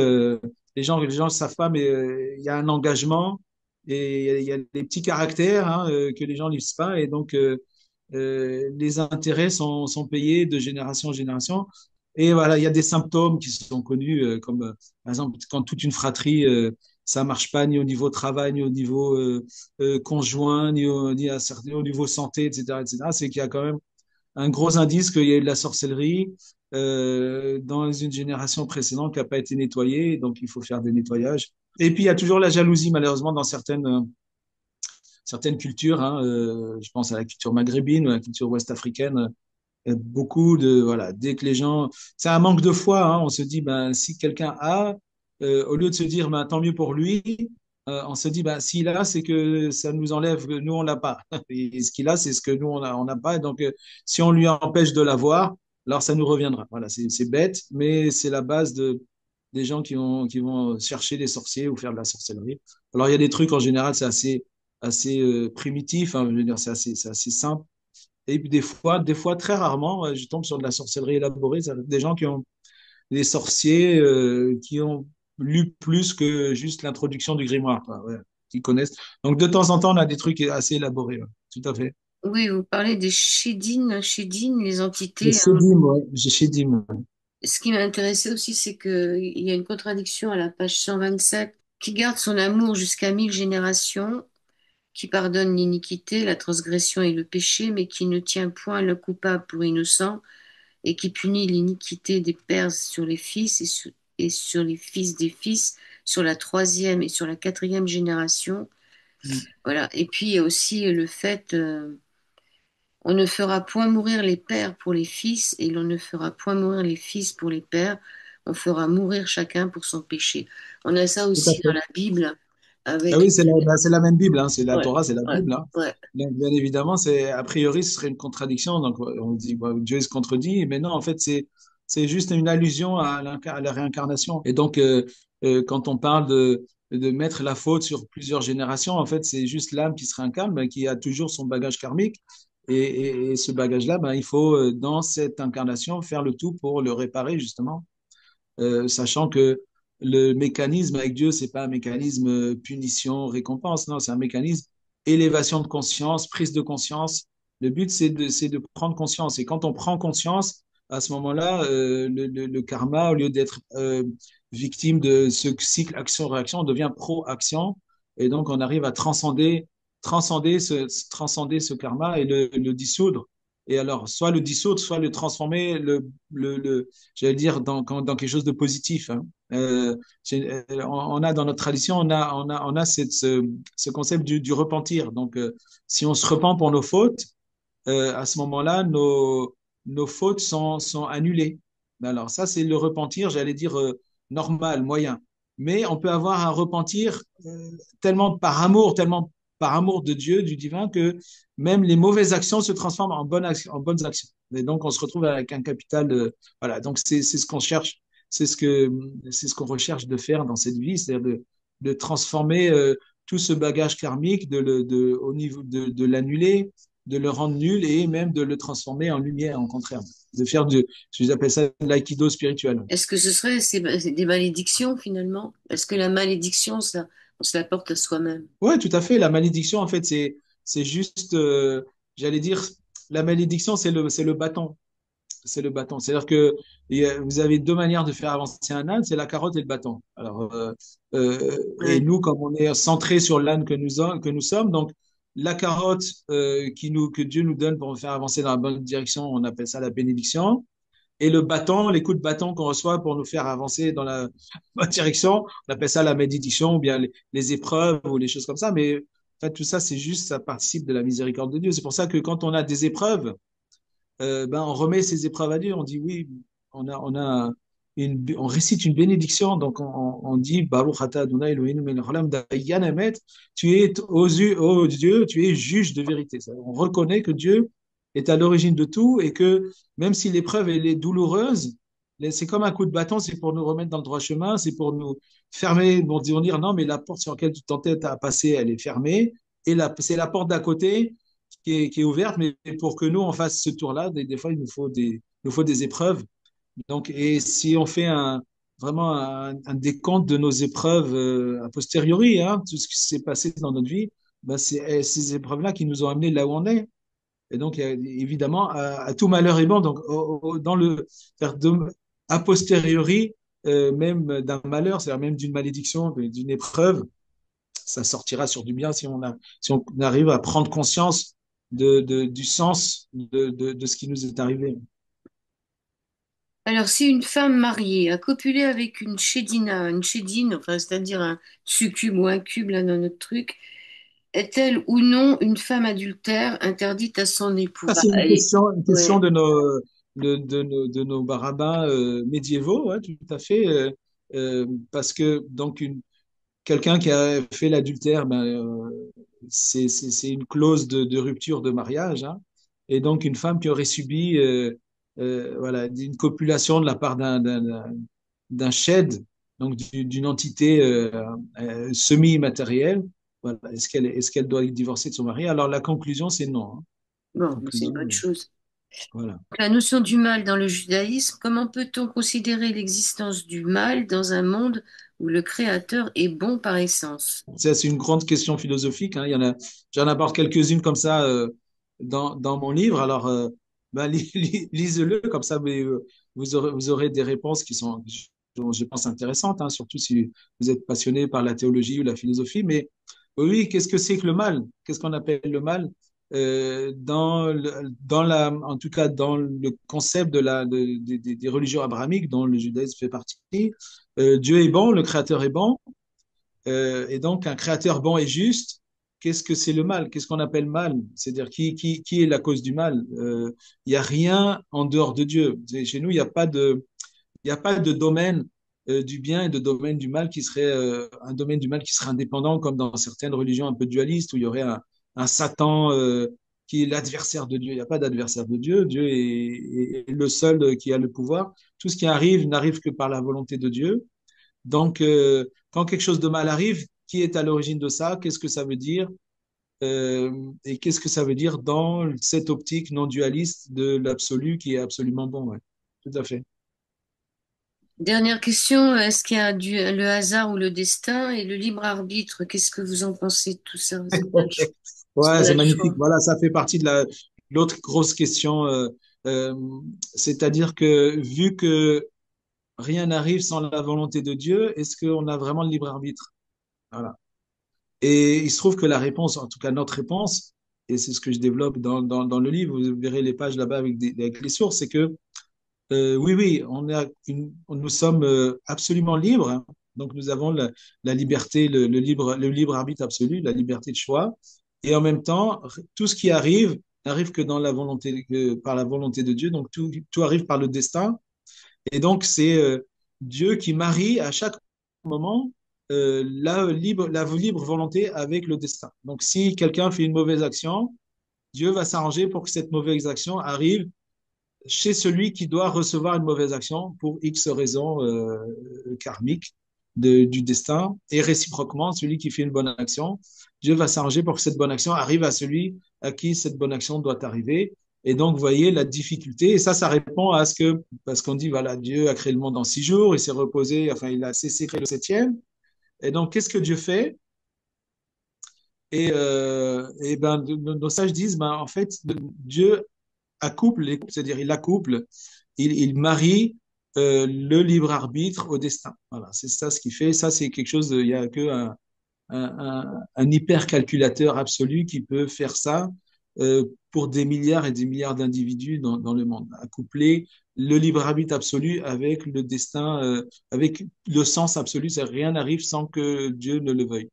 les gens ne savent pas, mais il y a un engagement et il y a des petits caractères, hein, que les gens ne lisent pas. Et donc, les intérêts sont payés de génération en génération. Et voilà, il y a des symptômes qui sont connus, comme par exemple quand toute une fratrie ça marche pas ni au niveau travail, ni au niveau conjoint, ni au niveau santé, etc., etc. C'est qu'il y a quand même un gros indice qu'il y a eu de la sorcellerie dans une génération précédente qui n'a pas été nettoyée, donc il faut faire des nettoyages. Et puis il y a toujours la jalousie, malheureusement, dans certaines cultures. Hein, je pense à la culture maghrébine ou à la culture ouest-africaine. Beaucoup de voilà, dès que les gens, c'est un manque de foi. Hein, on se dit, ben si quelqu'un a, au lieu de se dire, ben tant mieux pour lui, on se dit, ben s'il a, c'est que ça nous enlève, nous on l'a pas. Et ce qu'il a, c'est ce que nous on n'a pas. Et donc si on lui empêche de l'avoir, alors ça nous reviendra. Voilà, c'est bête, mais c'est la base des gens qui vont chercher les sorciers ou faire de la sorcellerie. Alors il y a des trucs en général, c'est assez primitif. Hein, je veux dire, c'est assez simple. Et puis des fois, très rarement, je tombe sur de la sorcellerie élaborée. Ça, des gens qui ont des sorciers qui ont lu plus que juste l'introduction du grimoire, quoi, ouais, qui connaissent. Donc de temps en temps, on a des trucs assez élaborés. Ouais, tout à fait. Oui, vous parlez des Chédines, les Le entités. Chédim, ouais, j'ai Chédim. Ouais. Ce qui m'a intéressé aussi, c'est qu'il y a une contradiction à la page 127 qui garde son amour jusqu'à 1000 générations, qui pardonne l'iniquité, la transgression et le péché, mais qui ne tient point le coupable pour innocent, et qui punit l'iniquité des pères sur les fils et sur les fils des fils, sur la troisième et sur la quatrième génération. Mm. Voilà. Et puis il y a aussi le fait, on ne fera point mourir les pères pour les fils, et l'on ne fera point mourir les fils pour les pères. On fera mourir chacun pour son péché. On a ça Tout à aussi dans fait. la Bible Ah avec. oui, c'est la même Bible, hein, c'est la Ouais, Torah, c'est la ouais, Bible. Hein. ouais. Donc, bien évidemment, a priori, ce serait une contradiction. Donc, on dit, bah, Dieu se contredit, mais non, en fait, c'est juste une allusion à la réincarnation. Et donc, quand on parle de mettre la faute sur plusieurs générations, en fait, c'est juste l'âme qui se réincarne, mais qui a toujours son bagage karmique. Et ce bagage-là, ben, il faut, dans cette incarnation, faire le tout pour le réparer, justement sachant que le mécanisme avec Dieu, c'est pas un mécanisme punition, récompense, non, c'est un mécanisme élévation de conscience, prise de conscience. Le but, c'est de prendre conscience. Et quand on prend conscience, à ce moment-là, le karma, au lieu d'être victime de ce cycle action-réaction, on devient pro-action. Et donc, on arrive à transcender ce karma et le dissoudre. Et alors, soit le dissoudre, soit le transformer, j'allais dire, dans quelque chose de positif. Hein. On a dans notre tradition, on a ce concept du repentir. Donc, si on se repent pour nos fautes, à ce moment-là, nos fautes sont annulées. Alors, ça, c'est le repentir, j'allais dire, normal, moyen. Mais on peut avoir un repentir tellement par amour de Dieu, du divin, que même les mauvaises actions se transforment en bonnes actions. Et donc, on se retrouve avec un capital. Voilà, donc c'est ce qu'on cherche, c'est ce qu'on recherche de faire dans cette vie, c'est-à-dire de transformer tout ce bagage karmique, au niveau de l'annuler, de le rendre nul et même de le transformer en lumière, en contraire, de faire je appelle ça de l'aïkido spirituel. Est-ce que ce serait c'est des malédictions finalement? Est-ce que la malédiction, ça, on se la porte à soi-même? Oui, tout à fait. La malédiction, en fait, c'est juste, j'allais dire, la malédiction, c'est le bâton. C'est le bâton. C'est-à-dire que vous avez deux manières de faire avancer un âne, c'est la carotte et le bâton. Alors, et Ouais. nous, comme on est centré sur l'âne que nous sommes, donc la carotte que Dieu nous donne pour nous faire avancer dans la bonne direction, on appelle ça la bénédiction. Et le bâton, les coups de bâton qu'on reçoit pour nous faire avancer dans la bonne direction, on appelle ça la malédiction ou bien les épreuves ou les choses comme ça. Mais en fait, tout ça, c'est juste, ça participe de la miséricorde de Dieu. C'est pour ça que quand on a des épreuves, ben, on remet ces épreuves à Dieu. On dit oui, on récite une bénédiction. Donc, on dit, Baruch atah Adonai Eloheinu melech haolam dayan emet. Tu es aux yeux, ô Dieu, tu es juge de vérité. On reconnaît que Dieu est à l'origine de tout et que même si l'épreuve elle est douloureuse, c'est comme un coup de bâton, c'est pour nous remettre dans le droit chemin, c'est pour nous fermer, pour dire non, mais la porte sur laquelle tu t'entêtes à passer, elle est fermée. Et c'est la porte d'à côté qui est ouverte, mais pour que nous, on fasse ce tour-là, des fois, il nous faut des épreuves. Donc, et si on fait vraiment un décompte de nos épreuves a posteriori, hein, tout ce qui s'est passé dans notre vie, ben c'est ces épreuves-là qui nous ont amenés là où on est. Et donc, évidemment, à tout malheur est bon. Donc, dans a posteriori, même d'un malheur, c'est-à-dire même d'une malédiction, d'une épreuve, ça sortira sur du bien si on arrive à prendre conscience du sens de ce qui nous est arrivé. Alors, si une femme mariée a copulé avec une chédine, enfin, c'est-à-dire un succube ou un cube, là, dans notre truc, est-elle ou non une femme adultère interdite à son époux? Ça, Bah, c'est une question ouais. de nos rabbins médiévaux, ouais, tout à fait. Parce que donc quelqu'un qui a fait l'adultère, ben, c'est une clause de rupture de mariage, hein. Et donc une femme qui aurait subi voilà, une copulation de la part d'un shed, donc d'une entité semi-immatérielle, voilà. Est-ce qu'elle doit divorcer de son mari? Alors la conclusion, c'est non, hein. Bon, c'est une Conclusion, bonne chose. voilà. La notion du mal dans le judaïsme, comment peut-on considérer l'existence du mal dans un monde où le Créateur est bon par essence? Ça, c'est une grande question philosophique, hein. J'en aborde quelques-unes comme ça dans mon livre. Alors, ben, lisez-le, comme ça, mais, vous aurez des réponses qui sont, je pense, intéressantes, hein, surtout si vous êtes passionné par la théologie ou la philosophie. Mais oui, qu'est-ce que c'est que le mal? Qu'est-ce qu'on appelle le mal? En tout cas, dans le concept des religions abrahamiques, dont le judaïsme fait partie, Dieu est bon, le Créateur est bon. Et donc, un créateur bon et juste, qu'est-ce que c'est le mal? Qu'est-ce qu'on appelle mal? C'est-à-dire, qui est la cause du mal? Il n'y a rien en dehors de Dieu. Chez nous, il y a pas de domaine du bien et de domaine du mal qui serait un domaine du mal qui serait indépendant, comme dans certaines religions un peu dualistes, où il y aurait un Satan qui est l'adversaire de Dieu. Il n'y a pas d'adversaire de Dieu. Dieu est le seul qui a le pouvoir. Tout ce qui arrive n'arrive que par la volonté de Dieu. Donc, quand quelque chose de mal arrive, qui est à l'origine de ça? Qu'est-ce que ça veut dire? Et qu'est-ce que ça veut dire dans cette optique non dualiste de l'absolu qui est absolument bon? Ouais. Tout à fait. Dernière question, est-ce qu'il y a le hasard ou le destin et le libre arbitre? Qu'est-ce que vous en pensez de tout ça? Est-ce Ouais, qu'on a c'est le magnifique. choix? Voilà, ça fait partie de l'autre grosse question. Euh, C'est-à-dire que vu que rien n'arrive sans la volonté de Dieu, est-ce qu'on a vraiment le libre arbitre? Voilà. Et il se trouve que la réponse, en tout cas notre réponse, et c'est ce que je développe dans le livre, vous verrez les pages là-bas avec les sources, c'est que oui, oui, nous sommes absolument libres, hein. Donc nous avons la liberté, le libre arbitre absolu, la liberté de choix. Et en même temps, tout ce qui arrive n'arrive que par la volonté de Dieu. Donc tout arrive par le destin. Et donc, c'est Dieu qui marie à chaque moment la libre volonté avec le destin. Donc, si quelqu'un fait une mauvaise action, Dieu va s'arranger pour que cette mauvaise action arrive chez celui qui doit recevoir une mauvaise action pour X raisons karmiques du destin. Et réciproquement, celui qui fait une bonne action, Dieu va s'arranger pour que cette bonne action arrive à celui à qui cette bonne action doit arriver. Et donc, vous voyez la difficulté. Et ça répond à ce que, parce qu'on dit, voilà, Dieu a créé le monde en 6 jours, il s'est reposé, enfin, il a cessé de créer le septième. Et donc, qu'est-ce que Dieu fait? Et ben, nos sages disent, ben, en fait, Dieu accouple les couples, c'est-à-dire il accouple, il marie le libre arbitre au destin. Voilà, c'est ça ce qu'il fait. Ça, c'est quelque chose, il n'y a que un hyper calculateur absolu qui peut faire ça pour des milliards et des milliards d'individus dans le monde. Accoupler le libre arbitre absolu avec le destin, avec le sens absolu. Ça, rien n'arrive sans que Dieu ne le veuille.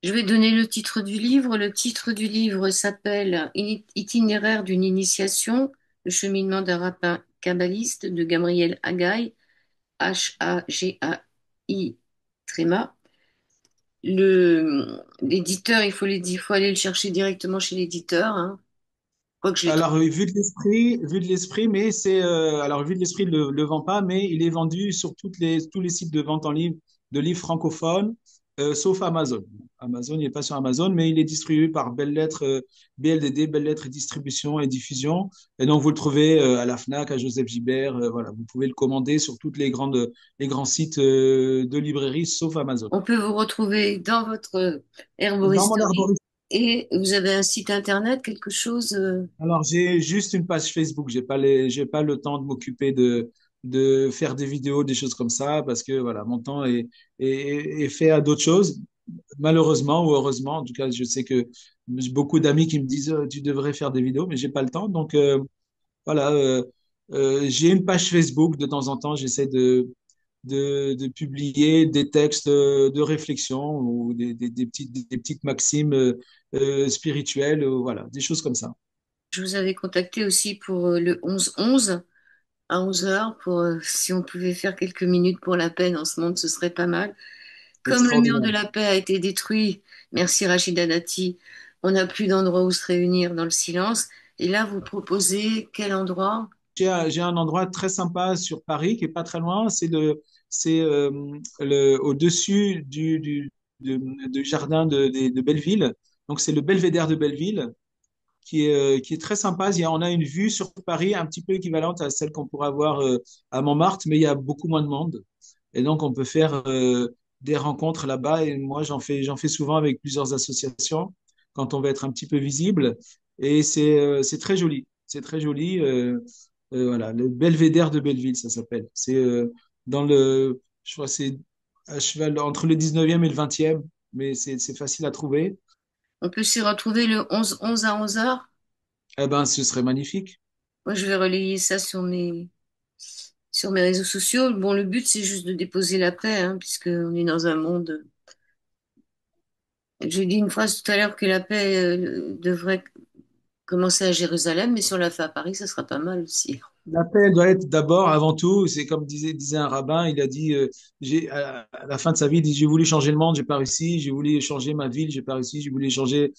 Je vais donner le titre du livre. Le titre du livre s'appelle Itinéraire d'une initiation, le cheminement d'un rabbin kabbaliste de Gabriel Haggai, Hagai, tréma. L'éditeur, il faut aller le chercher directement chez l'éditeur, hein. Je crois que je l'ai Alors, trouvé. vu de l'esprit, mais alors vu de l'esprit, le vend pas, mais il est vendu sur tous les sites de vente en ligne de livres francophones, sauf Amazon. Amazon, il n'est pas sur Amazon, mais il est distribué par Belles Lettres, BLDD, Belles Lettres et Distribution et Diffusion. Et donc, vous le trouvez à la Fnac, à Joseph Gibert, voilà, vous pouvez le commander sur les grands sites de librairie, sauf Amazon. On peut vous retrouver dans votre Dans mon herboristerie arboretum. et vous avez un site internet, quelque chose. Alors, j'ai juste une page Facebook. J'ai pas le temps de m'occuper de faire des vidéos, des choses comme ça, parce que voilà, mon temps est fait à d'autres choses, malheureusement ou heureusement. En tout cas, je sais que j'ai beaucoup d'amis qui me disent tu devrais faire des vidéos, mais j'ai pas le temps. Donc voilà, j'ai une page Facebook de temps en temps, j'essaie de publier des textes de réflexion ou des petites maximes spirituelles, voilà, des choses comme ça. Je vous avais contacté aussi pour le 11-11 à 11 heures pour si on pouvait faire quelques minutes pour la paix dans ce monde, ce serait pas mal. Comme le mur de Extraordinaire. la paix a été détruit, merci Rachida Dati, on n'a plus d'endroit où se réunir dans le silence. Et là, vous proposez quel endroit? J'ai un endroit très sympa sur Paris qui est pas très loin. C'est au-dessus du jardin de Belleville. Donc c'est le belvédère de Belleville qui est très sympa. On a une vue sur Paris un petit peu équivalente à celle qu'on pourrait avoir à Montmartre, mais il y a beaucoup moins de monde. Et donc on peut faire des rencontres là-bas. Et moi j'en fais souvent avec plusieurs associations quand on veut être un petit peu visible. Et c'est très joli. C'est très joli. Voilà, le belvédère de Belleville, ça s'appelle. C'est je crois, que c'est à cheval entre le 19e et le 20e, mais c'est facile à trouver. On peut s'y retrouver le 11-11 à 11 heures. Eh ben, ce serait magnifique. Moi, je vais relayer ça sur mes réseaux sociaux. Bon, le but, c'est juste de déposer la paix, hein, puisqu'on est dans un monde. J'ai dit une phrase tout à l'heure que la paix devrait commencer à Jérusalem, mais si on l'a fait à Paris, ça sera pas mal aussi. La paix doit être d'abord, avant tout, c'est comme disait un rabbin, il a dit, à la fin de sa vie, il dit, j'ai voulu changer le monde, j'ai pas réussi, j'ai voulu changer ma ville, j'ai pas réussi, j'ai voulu changer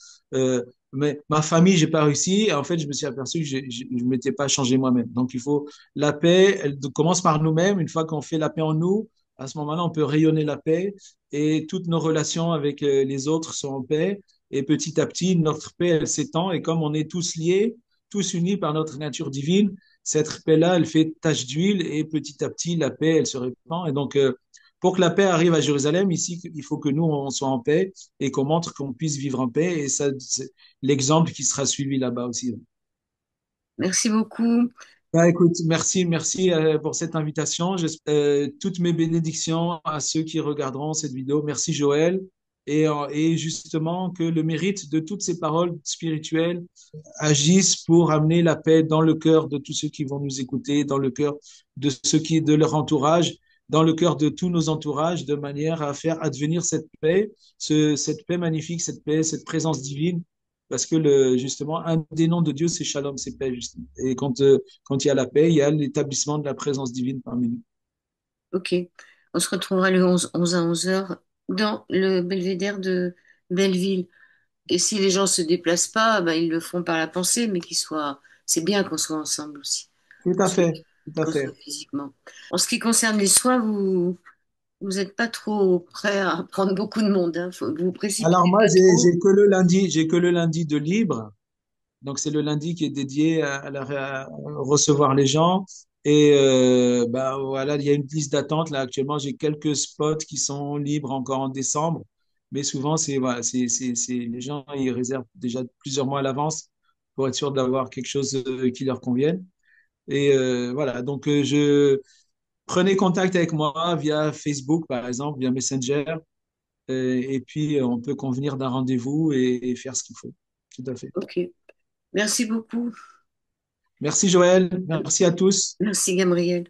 ma famille, j'ai pas réussi. Et en fait, je me suis aperçu que je m'étais pas changé moi-même. Donc, il faut, la paix, elle commence par nous-mêmes. Une fois qu'on fait la paix en nous, à ce moment-là, on peut rayonner la paix et toutes nos relations avec les autres sont en paix. Et petit à petit, notre paix, elle s'étend et comme on est tous liés, tous unis par notre nature divine, cette paix-là, elle fait tache d'huile et petit à petit, la paix, elle se répand. Et donc, pour que la paix arrive à Jérusalem, ici, il faut que nous, on soit en paix et qu'on montre qu'on puisse vivre en paix. Et ça, c'est l'exemple qui sera suivi là-bas aussi. Merci beaucoup. Bah, écoute, merci pour cette invitation. Toutes mes bénédictions à ceux qui regarderont cette vidéo. Merci Joël. Et justement, que le mérite de toutes ces paroles spirituelles agissent pour amener la paix dans le cœur de tous ceux qui vont nous écouter, dans le cœur de ceux qui, de leur entourage, dans le cœur de tous nos entourages, de manière à faire advenir cette paix, cette paix magnifique, cette paix, cette présence divine. Parce que justement, un des noms de Dieu, c'est Shalom, c'est paix, justement. Et quand il y a la paix, il y a l'établissement de la présence divine parmi nous. Ok. On se retrouvera le 11 à 11 heures dans le belvédère de Belleville. Et si les gens se déplacent pas, ben, ils le font par la pensée, mais qu'ils soient. C'est bien qu'on soit ensemble aussi, Tout à fait, tout à qu'on soit fait. physiquement. En ce qui concerne les soins, vous n'êtes pas trop prêt à prendre beaucoup de monde, hein. Vous Alors précipitez moi, pas trop. j'ai que le lundi de libre. Donc, c'est le lundi qui est dédié à recevoir les gens. Et bah, voilà, il y a une liste d'attente. Là, actuellement, j'ai quelques spots qui sont libres encore en décembre. Mais souvent, voilà, les gens, ils réservent déjà plusieurs mois à l'avance pour être sûr d'avoir quelque chose qui leur convienne. Et voilà, donc prenez contact avec moi via Facebook, par exemple, via Messenger. Et puis, on peut convenir d'un rendez-vous et faire ce qu'il faut. Tout à fait. Ok. Merci beaucoup. Merci Joël, merci à tous. Merci Gabriel.